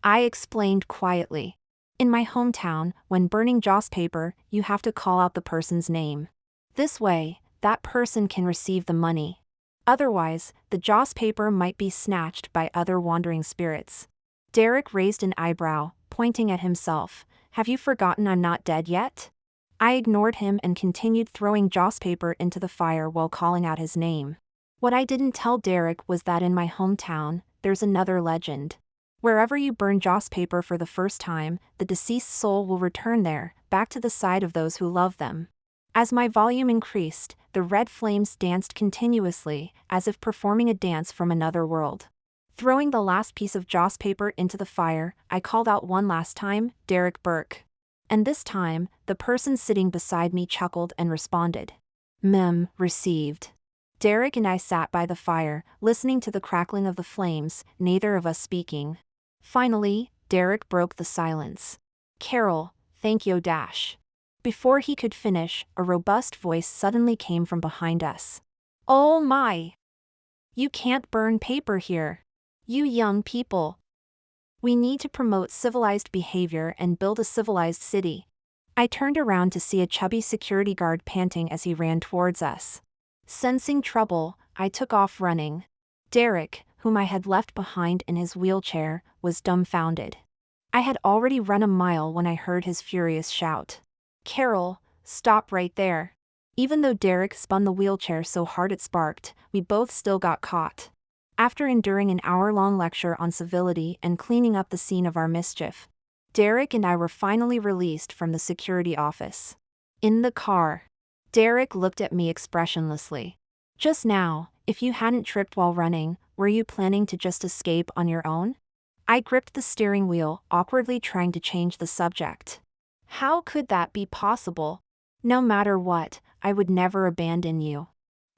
I explained quietly. "In my hometown, when burning joss paper, you have to call out the person's name. This way, that person can receive the money. Otherwise, the joss paper might be snatched by other wandering spirits." Derek raised an eyebrow, pointing at himself. "Have you forgotten I'm not dead yet?" I ignored him and continued throwing joss paper into the fire while calling out his name. What I didn't tell Derek was that in my hometown, there's another legend. Wherever you burn joss paper for the first time, the deceased soul will return there, back to the side of those who love them. As my volume increased, the red flames danced continuously, as if performing a dance from another world. Throwing the last piece of joss paper into the fire, I called out one last time, "Derek Burke." And this time, the person sitting beside me chuckled and responded. Received. Derek and I sat by the fire, listening to the crackling of the flames, neither of us speaking. Finally, Derek broke the silence. "Carol, thank you. Before he could finish, a robust voice suddenly came from behind us. "Oh my! You can't burn paper here. You young people. We need to promote civilized behavior and build a civilized city." I turned around to see a chubby security guard panting as he ran towards us. Sensing trouble, I took off running. Derek, whom I had left behind in his wheelchair, was dumbfounded. I had already run a mile when I heard his furious shout. "Carol, stop right there." Even though Derek spun the wheelchair so hard it sparked, we both still got caught. After enduring an hour-long lecture on civility and cleaning up the scene of our mischief, Derek and I were finally released from the security office. In the car, Derek looked at me expressionlessly. "Just now, if you hadn't tripped while running, were you planning to just escape on your own?" I gripped the steering wheel, awkwardly trying to change the subject. "How could that be possible? No matter what, I would never abandon you.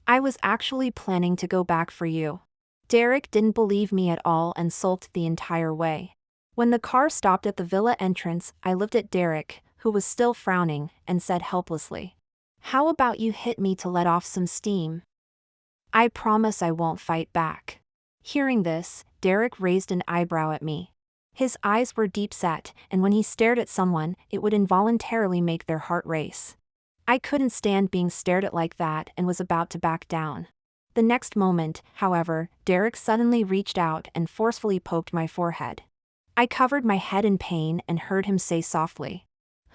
I was actually planning to go back for you." Derek didn't believe me at all and sulked the entire way. When the car stopped at the villa entrance, I looked at Derek, who was still frowning, and said helplessly, "How about you hit me to let off some steam? I promise I won't fight back." Hearing this, Derek raised an eyebrow at me. His eyes were deep-set, and when he stared at someone, it would involuntarily make their heart race. I couldn't stand being stared at like that and was about to back down. The next moment, however, Derek suddenly reached out and forcefully poked my forehead. I covered my head in pain and heard him say softly,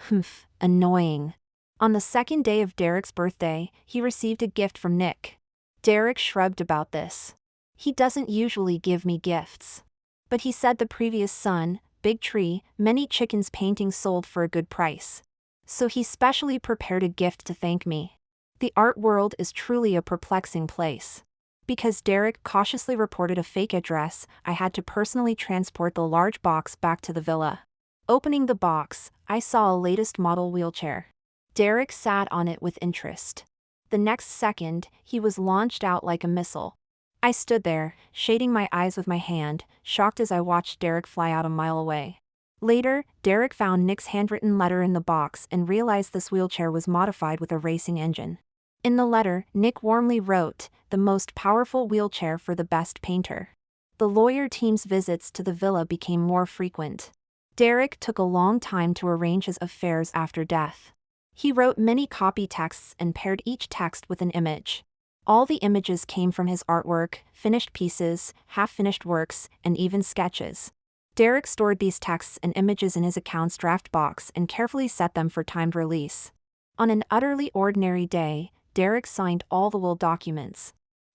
"Humph, annoying." On the second day of Derek's birthday, he received a gift from Nick. Derek shrugged about this. "He doesn't usually give me gifts. But he said the previous son, big tree, many chickens painting sold for a good price. So he specially prepared a gift to thank me." The art world is truly a perplexing place. Because Derek cautiously reported a fake address, I had to personally transport the large box back to the villa. Opening the box, I saw a latest model wheelchair. Derek sat on it with interest. The next second, he was launched out like a missile. I stood there, shading my eyes with my hand, shocked as I watched Derek fly out a mile away. Later, Derek found Nick's handwritten letter in the box and realized this wheelchair was modified with a racing engine. In the letter, Nick warmly wrote, "The most powerful wheelchair for the best painter." The lawyer team's visits to the villa became more frequent. Derek took a long time to arrange his affairs after death. He wrote many copy texts and paired each text with an image. All the images came from his artwork, finished pieces, half-finished works, and even sketches. Derek stored these texts and images in his account's draft box and carefully set them for timed release. On an utterly ordinary day, Derek signed all the will documents.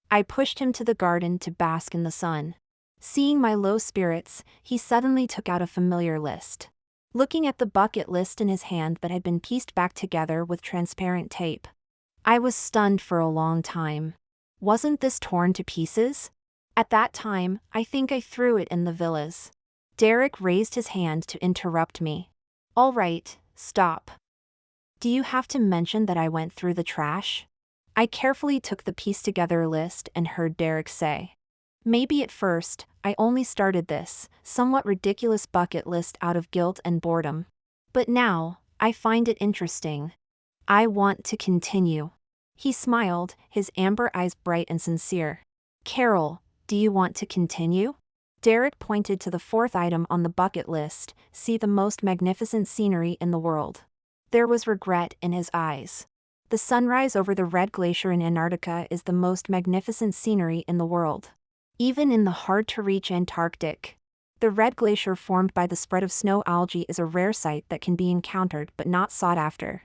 I pushed him to the garden to bask in the sun. Seeing my low spirits, he suddenly took out a familiar list. Looking at the bucket list in his hand that had been pieced back together with transparent tape, I was stunned for a long time. Wasn't this torn to pieces? At that time, I think I threw it in the villas. Derek raised his hand to interrupt me. "All right, stop. Do you have to mention that I went through the trash?" I carefully took the pieced-together list and heard Derek say, "Maybe at first, I only started this somewhat ridiculous bucket list out of guilt and boredom. But now, I find it interesting. I want to continue." He smiled, his amber eyes bright and sincere. "Carol, do you want to continue?" Derek pointed to the fourth item on the bucket list, "See the most magnificent scenery in the world." There was regret in his eyes. The sunrise over the Red Glacier in Antarctica is the most magnificent scenery in the world. Even in the hard-to-reach Antarctic. The Red Glacier formed by the spread of snow algae is a rare sight that can be encountered but not sought after.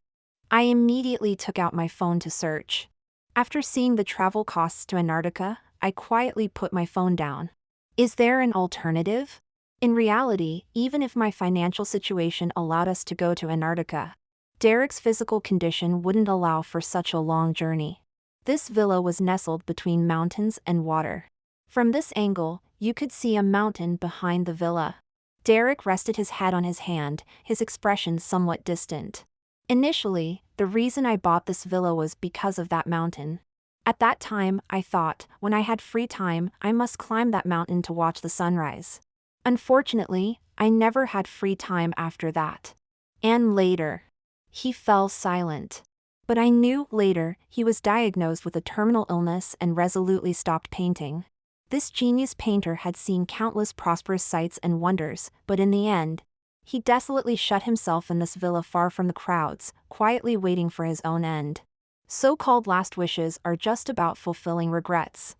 I immediately took out my phone to search. After seeing the travel costs to Antarctica, I quietly put my phone down. Is there an alternative? In reality, even if my financial situation allowed us to go to Antarctica, Derek's physical condition wouldn't allow for such a long journey. This villa was nestled between mountains and water. From this angle, you could see a mountain behind the villa. Derek rested his head on his hand, his expression somewhat distant. Initially, the reason I bought this villa was because of that mountain. At that time, I thought, when I had free time, I must climb that mountain to watch the sunrise. Unfortunately, I never had free time after that. And later. He fell silent. But I knew, later, he was diagnosed with a terminal illness and resolutely stopped painting. This genius painter had seen countless prosperous sights and wonders, but in the end, he desolately shut himself in this villa far from the crowds, quietly waiting for his own end. So-called last wishes are just about fulfilling regrets.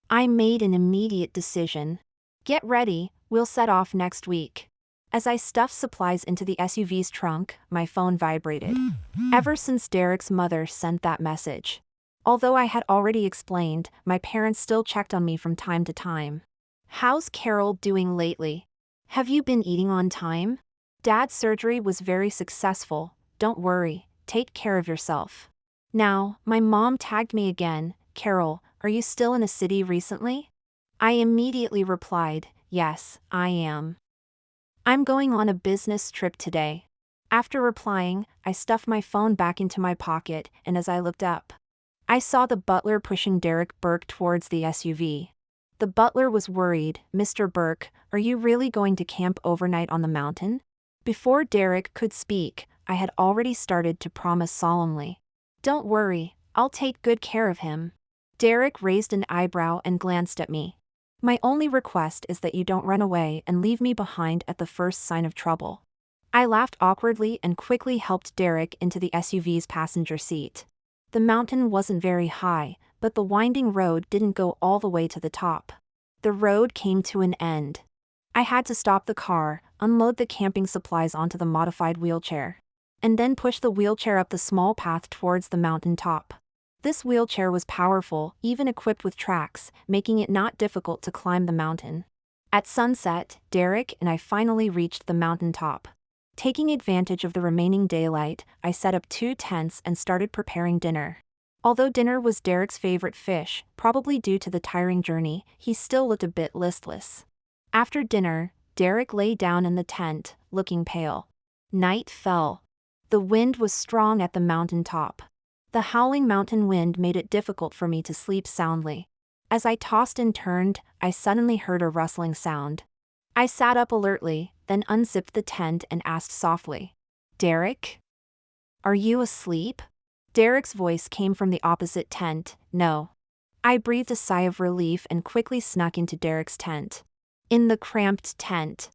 I made an immediate decision. Get ready, we'll set off next week. As I stuffed supplies into the SUV's trunk, my phone vibrated. Ever since Derek's mother sent that message. Although I had already explained, my parents still checked on me from time to time. "How's Carol doing lately? Have you been eating on time? Dad's surgery was very successful, don't worry, take care of yourself." Now, my mom tagged me again, "Carol, are you still in a city recently?" I immediately replied, "Yes, I am. I'm going on a business trip today." After replying, I stuffed my phone back into my pocket, and as I looked up, I saw the butler pushing Derek Burke towards the SUV. The butler was worried. "Mr. Burke, are you really going to camp overnight on the mountain?" Before Derek could speak, I had already started to promise solemnly, "Don't worry, I'll take good care of him." Derek raised an eyebrow and glanced at me. "My only request is that you don't run away and leave me behind at the first sign of trouble." I laughed awkwardly and quickly helped Derek into the SUV's passenger seat. The mountain wasn't very high, but the winding road didn't go all the way to the top. The road came to an end. I had to stop the car, unload the camping supplies onto the modified wheelchair, and then push the wheelchair up the small path towards the mountain top. This wheelchair was powerful, even equipped with tracks, making it not difficult to climb the mountain. At sunset, Derek and I finally reached the mountain top. Taking advantage of the remaining daylight, I set up 2 tents and started preparing dinner. Although dinner was Derek's favorite fish, probably due to the tiring journey, he still looked a bit listless. After dinner, Derek lay down in the tent, looking pale. Night fell. The wind was strong at the mountain top. The howling mountain wind made it difficult for me to sleep soundly. As I tossed and turned, I suddenly heard a rustling sound. I sat up alertly, then unzipped the tent and asked softly, "Derek? Are you asleep?" Derek's voice came from the opposite tent. "No." I breathed a sigh of relief and quickly snuck into Derek's tent. In the cramped tent,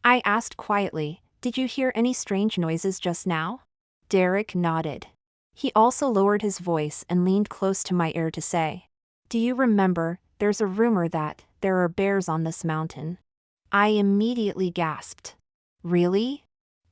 I asked quietly, "Did you hear any strange noises just now?" Derek nodded. He also lowered his voice and leaned close to my ear to say, "Do you remember, there's a rumor that there are bears on this mountain?" I immediately gasped. "Really?"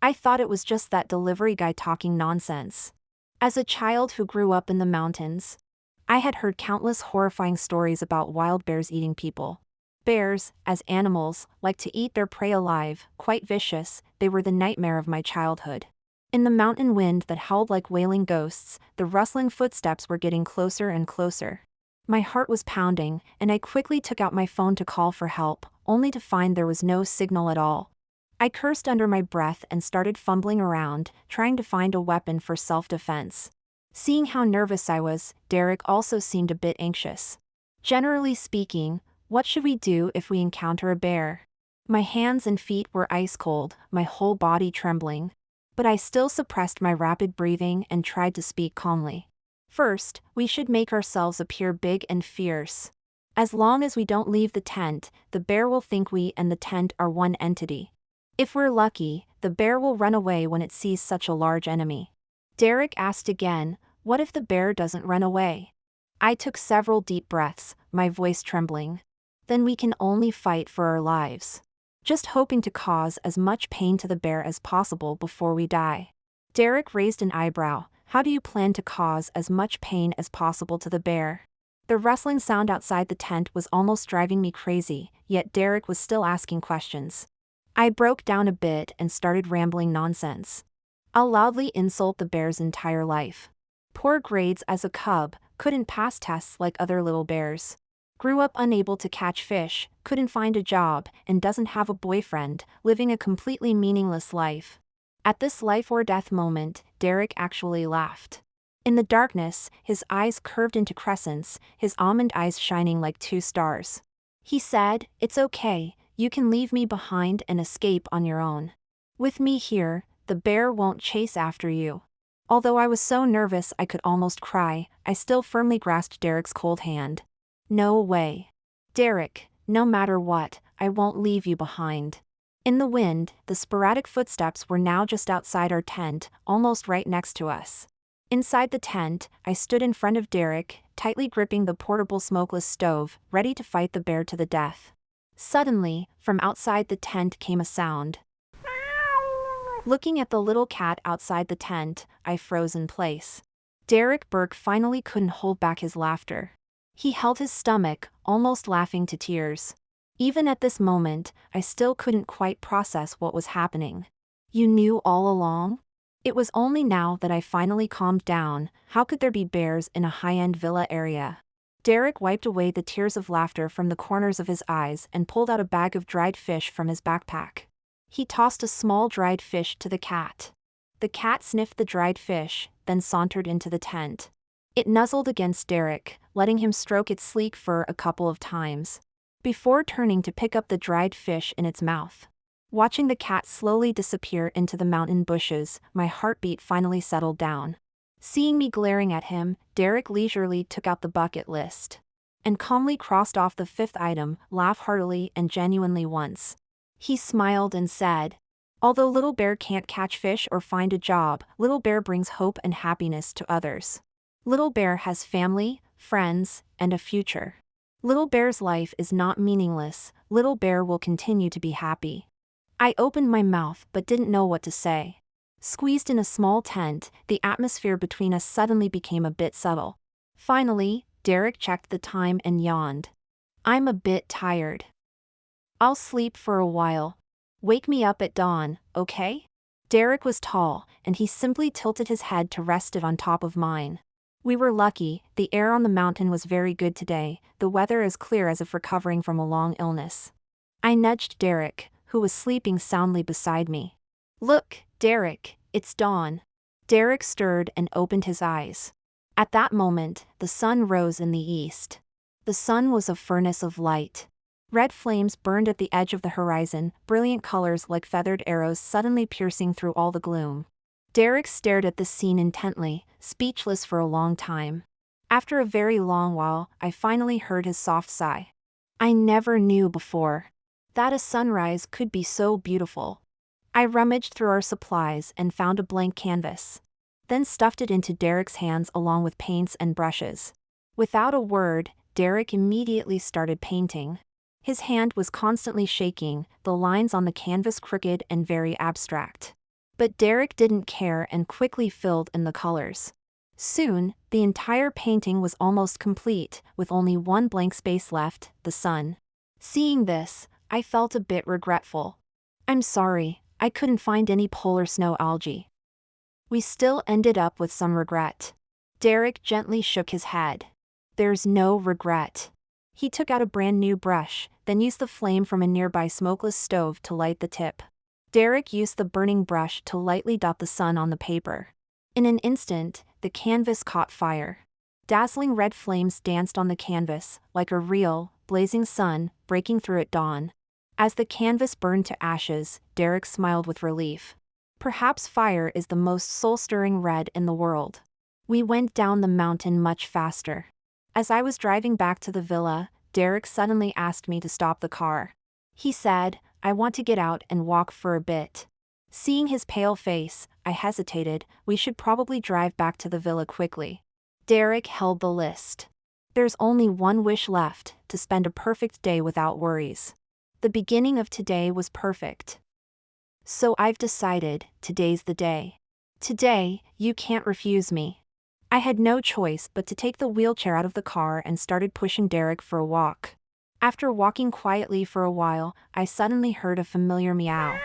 I thought it was just that delivery guy talking nonsense. As a child who grew up in the mountains, I had heard countless horrifying stories about wild bears eating people. Bears, as animals, like to eat their prey alive, quite vicious. They were the nightmare of my childhood. In the mountain wind that howled like wailing ghosts, the rustling footsteps were getting closer and closer. My heart was pounding, and I quickly took out my phone to call for help, only to find there was no signal at all. I cursed under my breath and started fumbling around, trying to find a weapon for self-defense. Seeing how nervous I was, Derek also seemed a bit anxious. "Generally speaking, what should we do if we encounter a bear?" My hands and feet were ice cold, my whole body trembling. But I still suppressed my rapid breathing and tried to speak calmly. "First, we should make ourselves appear big and fierce. As long as we don't leave the tent, the bear will think we and the tent are one entity. If we're lucky, the bear will run away when it sees such a large enemy." Derek asked again, "What if the bear doesn't run away?" I took several deep breaths, my voice trembling. "Then we can only fight for our lives. Just hoping to cause as much pain to the bear as possible before we die." Derek raised an eyebrow. "How do you plan to cause as much pain as possible to the bear?" The rustling sound outside the tent was almost driving me crazy, yet Derek was still asking questions. I broke down a bit and started rambling nonsense. I'll loudly insult the bear's entire life. Poor grades as a cub, couldn't pass tests like other little bears. Grew up unable to catch fish, couldn't find a job, and doesn't have a boyfriend, living a completely meaningless life. At this life or death moment, Derek actually laughed. In the darkness, his eyes curved into crescents, his almond eyes shining like two stars. He said, "It's okay, you can leave me behind and escape on your own. With me here, the bear won't chase after you." Although I was so nervous I could almost cry, I still firmly grasped Derek's cold hand. "No way. Derek, no matter what, I won't leave you behind." In the wind, the sporadic footsteps were now just outside our tent, almost right next to us. Inside the tent, I stood in front of Derek, tightly gripping the portable smokeless stove, ready to fight the bear to the death. Suddenly, from outside the tent came a sound. Looking at the little cat outside the tent, I froze in place. Derek Burke finally couldn't hold back his laughter. He held his stomach, almost laughing to tears. Even at this moment, I still couldn't quite process what was happening. "You knew all along?" It was only now that I finally calmed down. How could there be bears in a high-end villa area? Derek wiped away the tears of laughter from the corners of his eyes and pulled out a bag of dried fish from his backpack. He tossed a small dried fish to the cat. The cat sniffed the dried fish, then sauntered into the tent. It nuzzled against Derek, letting him stroke its sleek fur a couple of times, before turning to pick up the dried fish in its mouth. Watching the cat slowly disappear into the mountain bushes, my heartbeat finally settled down. Seeing me glaring at him, Derek leisurely took out the bucket list and calmly crossed off the fifth item, laugh heartily and genuinely once. He smiled and said, "Although Little Bear can't catch fish or find a job, Little Bear brings hope and happiness to others. Little Bear has family, friends, and a future. Little Bear's life is not meaningless. Little Bear will continue to be happy." I opened my mouth but didn't know what to say. Squeezed in a small tent, the atmosphere between us suddenly became a bit subtle. Finally, Derek checked the time and yawned. "I'm a bit tired. I'll sleep for a while. Wake me up at dawn, okay?" Derek was tall, and he simply tilted his head to rest it on top of mine. We were lucky, the air on the mountain was very good today, the weather as clear as if recovering from a long illness. I nudged Derek, who was sleeping soundly beside me. Look, Derek, it's dawn. Derek stirred and opened his eyes. At that moment, the sun rose in the east. The sun was a furnace of light. Red flames burned at the edge of the horizon, brilliant colors like feathered arrows suddenly piercing through all the gloom. Derek stared at the scene intently, speechless for a long time. After a very long while, I finally heard his soft sigh. I never knew before that a sunrise could be so beautiful. I rummaged through our supplies and found a blank canvas. Then stuffed it into Derek's hands along with paints and brushes. Without a word, Derek immediately started painting. His hand was constantly shaking, the lines on the canvas crooked and very abstract. But Derek didn't care and quickly filled in the colors. Soon, the entire painting was almost complete, with only one blank space left, the sun. Seeing this, I felt a bit regretful. I'm sorry, I couldn't find any polar snow algae. We still ended up with some regret. Derek gently shook his head. There's no regret. He took out a brand new brush, then used the flame from a nearby smokeless stove to light the tip. Derek used the burning brush to lightly dot the sun on the paper. In an instant, the canvas caught fire. Dazzling red flames danced on the canvas, like a real, blazing sun, breaking through at dawn. As the canvas burned to ashes, Derek smiled with relief. Perhaps fire is the most soul-stirring red in the world. We went down the mountain much faster. As I was driving back to the villa, Derek suddenly asked me to stop the car. He said, I want to get out and walk for a bit. Seeing his pale face, I hesitated. We should probably drive back to the villa quickly. Derek held the list. There's only one wish left, to spend a perfect day without worries. The beginning of today was perfect. So I've decided, today's the day. Today, you can't refuse me. I had no choice but to take the wheelchair out of the car and started pushing Derek for a walk. After walking quietly for a while, I suddenly heard a familiar meow.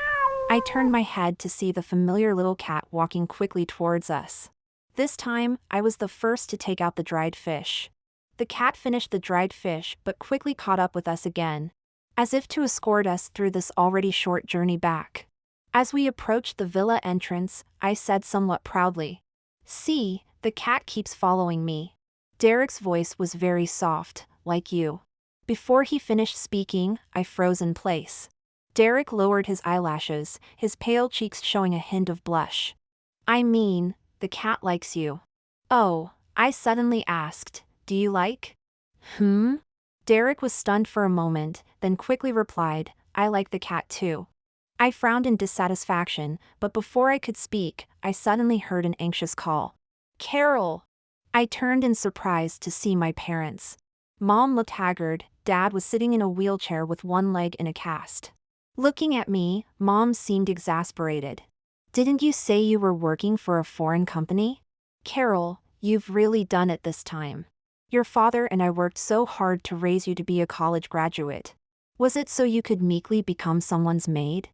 I turned my head to see the familiar little cat walking quickly towards us. This time, I was the first to take out the dried fish. The cat finished the dried fish but quickly caught up with us again, as if to escort us through this already short journey back. As we approached the villa entrance, I said somewhat proudly, "See, the cat keeps following me." Derek's voice was very soft, like you. Before he finished speaking, I froze in place. Derek lowered his eyelashes, his pale cheeks showing a hint of blush. I mean, the cat likes you. Oh, I suddenly asked, do you like? Derek was stunned for a moment, then quickly replied, I like the cat too. I frowned in dissatisfaction, but before I could speak, I suddenly heard an anxious call. Carol! I turned in surprise to see my parents. Mom looked haggard, Dad was sitting in a wheelchair with one leg in a cast. Looking at me, Mom seemed exasperated. Didn't you say you were working for a foreign company? Carol, you've really done it this time. Your father and I worked so hard to raise you to be a college graduate. Was it so you could meekly become someone's maid?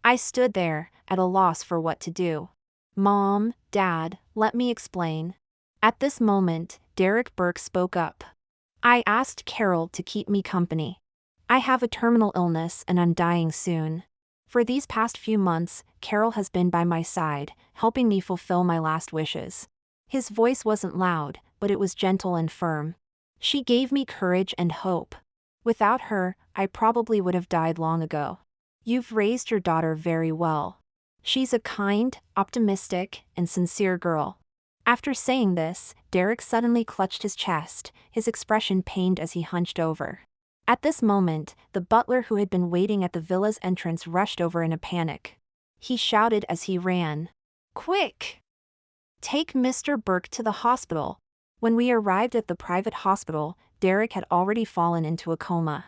I stood there, at a loss for what to do. Mom, Dad, let me explain. At this moment, Derek Burke spoke up. I asked Carol to keep me company. I have a terminal illness and I'm dying soon. For these past few months, Carol has been by my side, helping me fulfill my last wishes. His voice wasn't loud, but it was gentle and firm. She gave me courage and hope. Without her, I probably would have died long ago. You've raised your daughter very well. She's a kind, optimistic, and sincere girl. After saying this, Derek suddenly clutched his chest, his expression pained as he hunched over. At this moment, the butler who had been waiting at the villa's entrance rushed over in a panic. He shouted as he ran, "Quick! Take Mr. Burke to the hospital." When we arrived at the private hospital, Derek had already fallen into a coma.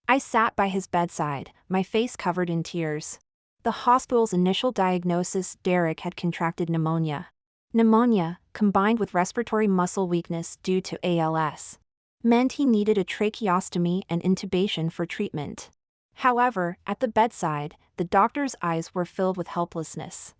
I sat by his bedside, my face covered in tears. The hospital's initial diagnosis: Derek had contracted pneumonia. Pneumonia, combined with respiratory muscle weakness due to ALS, meant he needed a tracheostomy and intubation for treatment. However, at the bedside, the doctor's eyes were filled with helplessness.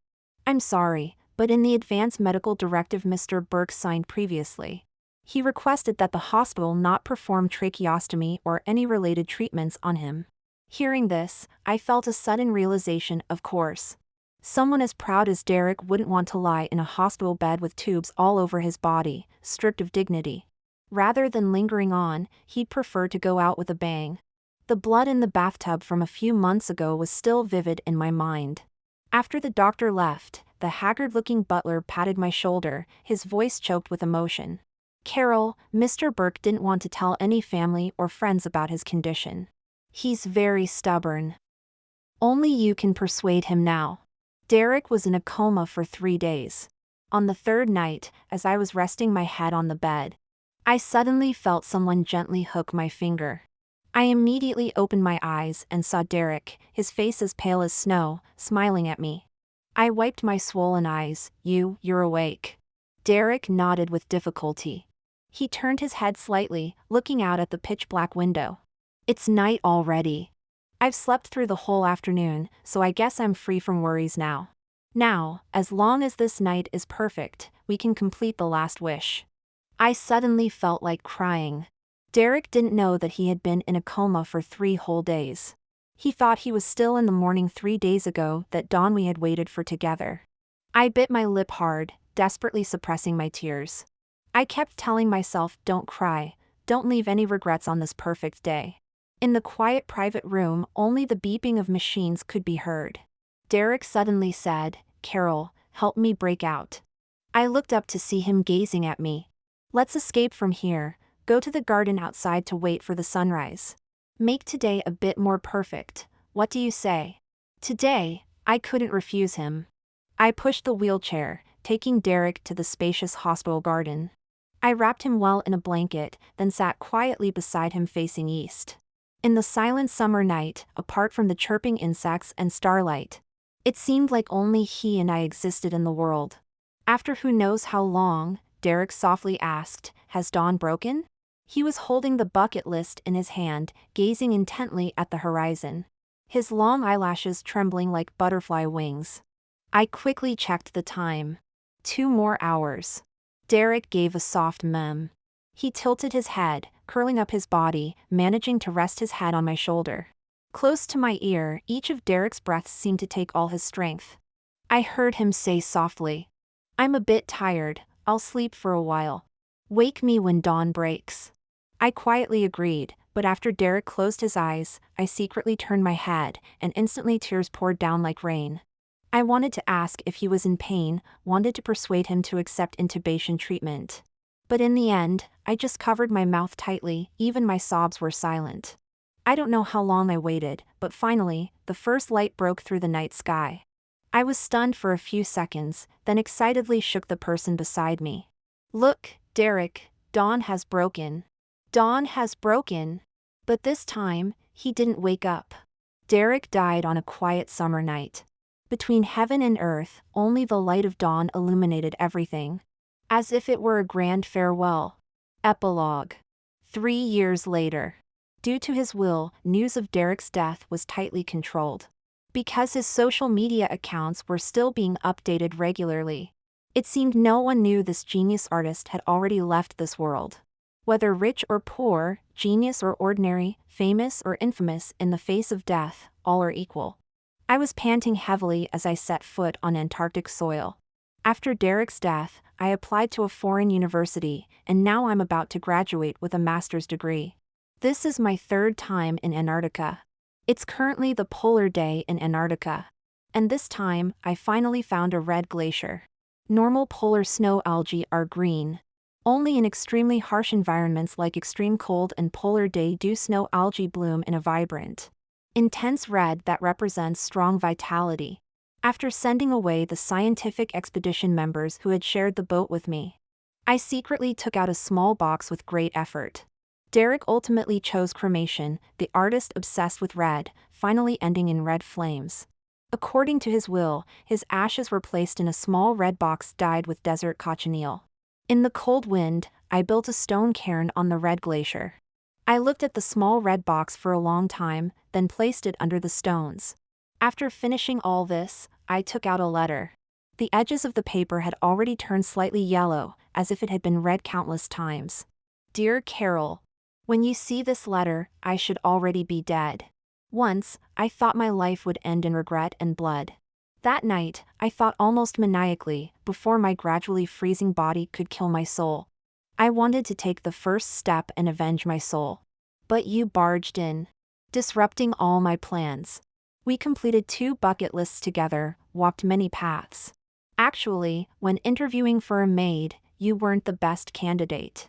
"I'm sorry, but in the advance medical directive Mr. Burke signed previously. He requested that the hospital not perform tracheostomy or any related treatments on him. Hearing this, I felt a sudden realization, of course. Someone as proud as Derek wouldn't want to lie in a hospital bed with tubes all over his body, stripped of dignity. Rather than lingering on, he'd prefer to go out with a bang. The blood in the bathtub from a few months ago was still vivid in my mind. After the doctor left, the haggard-looking butler patted my shoulder, his voice choked with emotion. "Carol, Mr. Burke didn't want to tell any family or friends about his condition. He's very stubborn. Only you can persuade him now." Derek was in a coma for 3 days. On the third night, as I was resting my head on the bed, I suddenly felt someone gently hook my finger. I immediately opened my eyes and saw Derek, his face as pale as snow, smiling at me. I wiped my swollen eyes. You're awake." Derek nodded with difficulty. He turned his head slightly, looking out at the pitch-black window. "It's night already. I've slept through the whole afternoon, so I guess I'm free from worries now. Now, as long as this night is perfect, we can complete the last wish." I suddenly felt like crying. Derek didn't know that he had been in a coma for 3 whole days. He thought he was still in the morning 3 days ago, that dawn we had waited for together. I bit my lip hard, desperately suppressing my tears. I kept telling myself, don't cry, don't leave any regrets on this perfect day. In the quiet private room, only the beeping of machines could be heard. Derek suddenly said, "Carol, help me break out." I looked up to see him gazing at me. "Let's escape from here, go to the garden outside to wait for the sunrise. Make today a bit more perfect, what do you say?" Today, I couldn't refuse him. I pushed the wheelchair, taking Derek to the spacious hospital garden. I wrapped him well in a blanket, then sat quietly beside him facing east. In the silent summer night, apart from the chirping insects and starlight, it seemed like only he and I existed in the world. After who knows how long, Derek softly asked, "Has dawn broken?" He was holding the bucket list in his hand, gazing intently at the horizon, his long eyelashes trembling like butterfly wings. I quickly checked the time. 2 more hours. Derek gave a soft mem. He tilted his head, curling up his body, managing to rest his head on my shoulder. Close to my ear, each of Derek's breaths seemed to take all his strength. I heard him say softly, "I'm a bit tired, I'll sleep for a while. Wake me when dawn breaks." I quietly agreed, but after Derek closed his eyes, I secretly turned my head, and instantly tears poured down like rain. I wanted to ask if he was in pain, wanted to persuade him to accept intubation treatment. But in the end, I just covered my mouth tightly, even my sobs were silent. I don't know how long I waited, but finally, the first light broke through the night sky. I was stunned for a few seconds, then excitedly shook the person beside me. "Look, Derek, dawn has broken. Dawn has broken." But this time, he didn't wake up. Derek died on a quiet summer night. Between heaven and earth, only the light of dawn illuminated everything. As if it were a grand farewell. Epilogue. 3 years later. Due to his will, news of Derek's death was tightly controlled. Because his social media accounts were still being updated regularly, it seemed no one knew this genius artist had already left this world. Whether rich or poor, genius or ordinary, famous or infamous, in the face of death, all are equal. I was panting heavily as I set foot on Antarctic soil. After Derek's death, I applied to a foreign university, and now I'm about to graduate with a master's degree. This is my 3rd time in Antarctica. It's currently the polar day in Antarctica. And this time, I finally found a red glacier. Normal polar snow algae are green. Only in extremely harsh environments like extreme cold and polar day do snow algae bloom in a vibrant, intense red that represents strong vitality. After sending away the scientific expedition members who had shared the boat with me, I secretly took out a small box with great effort. Derek ultimately chose cremation, the artist obsessed with red, finally ending in red flames. According to his will, his ashes were placed in a small red box dyed with desert cochineal. In the cold wind, I built a stone cairn on the red glacier. I looked at the small red box for a long time, then placed it under the stones. After finishing all this, I took out a letter. The edges of the paper had already turned slightly yellow, as if it had been read countless times. Dear Carol, when you see this letter, I should already be dead. Once, I thought my life would end in regret and blood. That night, I thought almost maniacally, before my gradually freezing body could kill my soul. I wanted to take the first step and avenge my soul. But you barged in, disrupting all my plans. We completed 2 bucket lists together, walked many paths. Actually, when interviewing for a maid, you weren't the best candidate.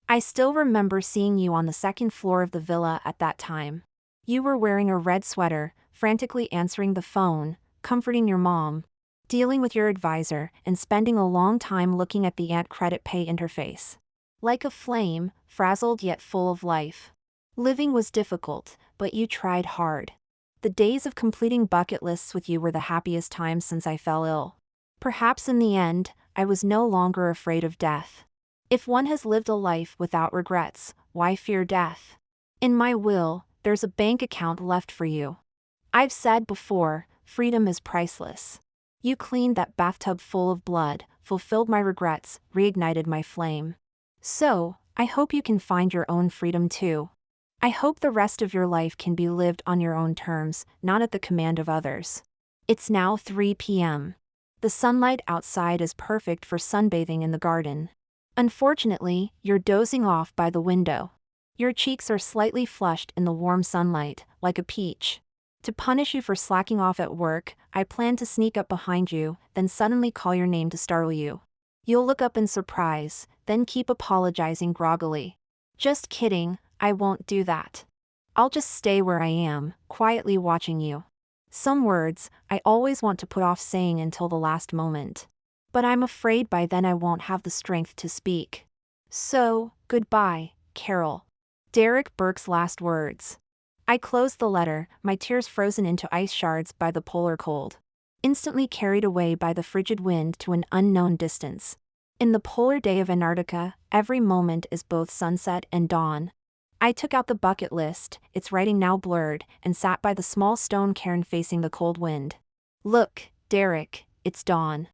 I still remember seeing you on the 2nd floor of the villa at that time. You were wearing a red sweater, frantically answering the phone, comforting your mom, dealing with your advisor, and spending a long time looking at the Ant credit pay interface. Like a flame, frazzled yet full of life. Living was difficult, but you tried hard. The days of completing bucket lists with you were the happiest times since I fell ill. Perhaps in the end, I was no longer afraid of death. If one has lived a life without regrets, why fear death? In my will, there's a bank account left for you. I've said before, freedom is priceless. You cleaned that bathtub full of blood, fulfilled my regrets, reignited my flame. So, I hope you can find your own freedom too. I hope the rest of your life can be lived on your own terms, not at the command of others. It's now 3 p.m. The sunlight outside is perfect for sunbathing in the garden. Unfortunately, you're dozing off by the window. Your cheeks are slightly flushed in the warm sunlight, like a peach. To punish you for slacking off at work, I plan to sneak up behind you, then suddenly call your name to startle you. You'll look up in surprise, then keep apologizing groggily. Just kidding, I won't do that. I'll just stay where I am, quietly watching you. Some words, I always want to put off saying until the last moment. But I'm afraid by then I won't have the strength to speak. So, goodbye, Carol. Derek Burke's last words. I closed the letter, my tears frozen into ice shards by the polar cold. Instantly carried away by the frigid wind to an unknown distance. In the polar day of Antarctica, every moment is both sunset and dawn. I took out the bucket list, its writing now blurred, and sat by the small stone cairn facing the cold wind. Look, Derek, it's dawn.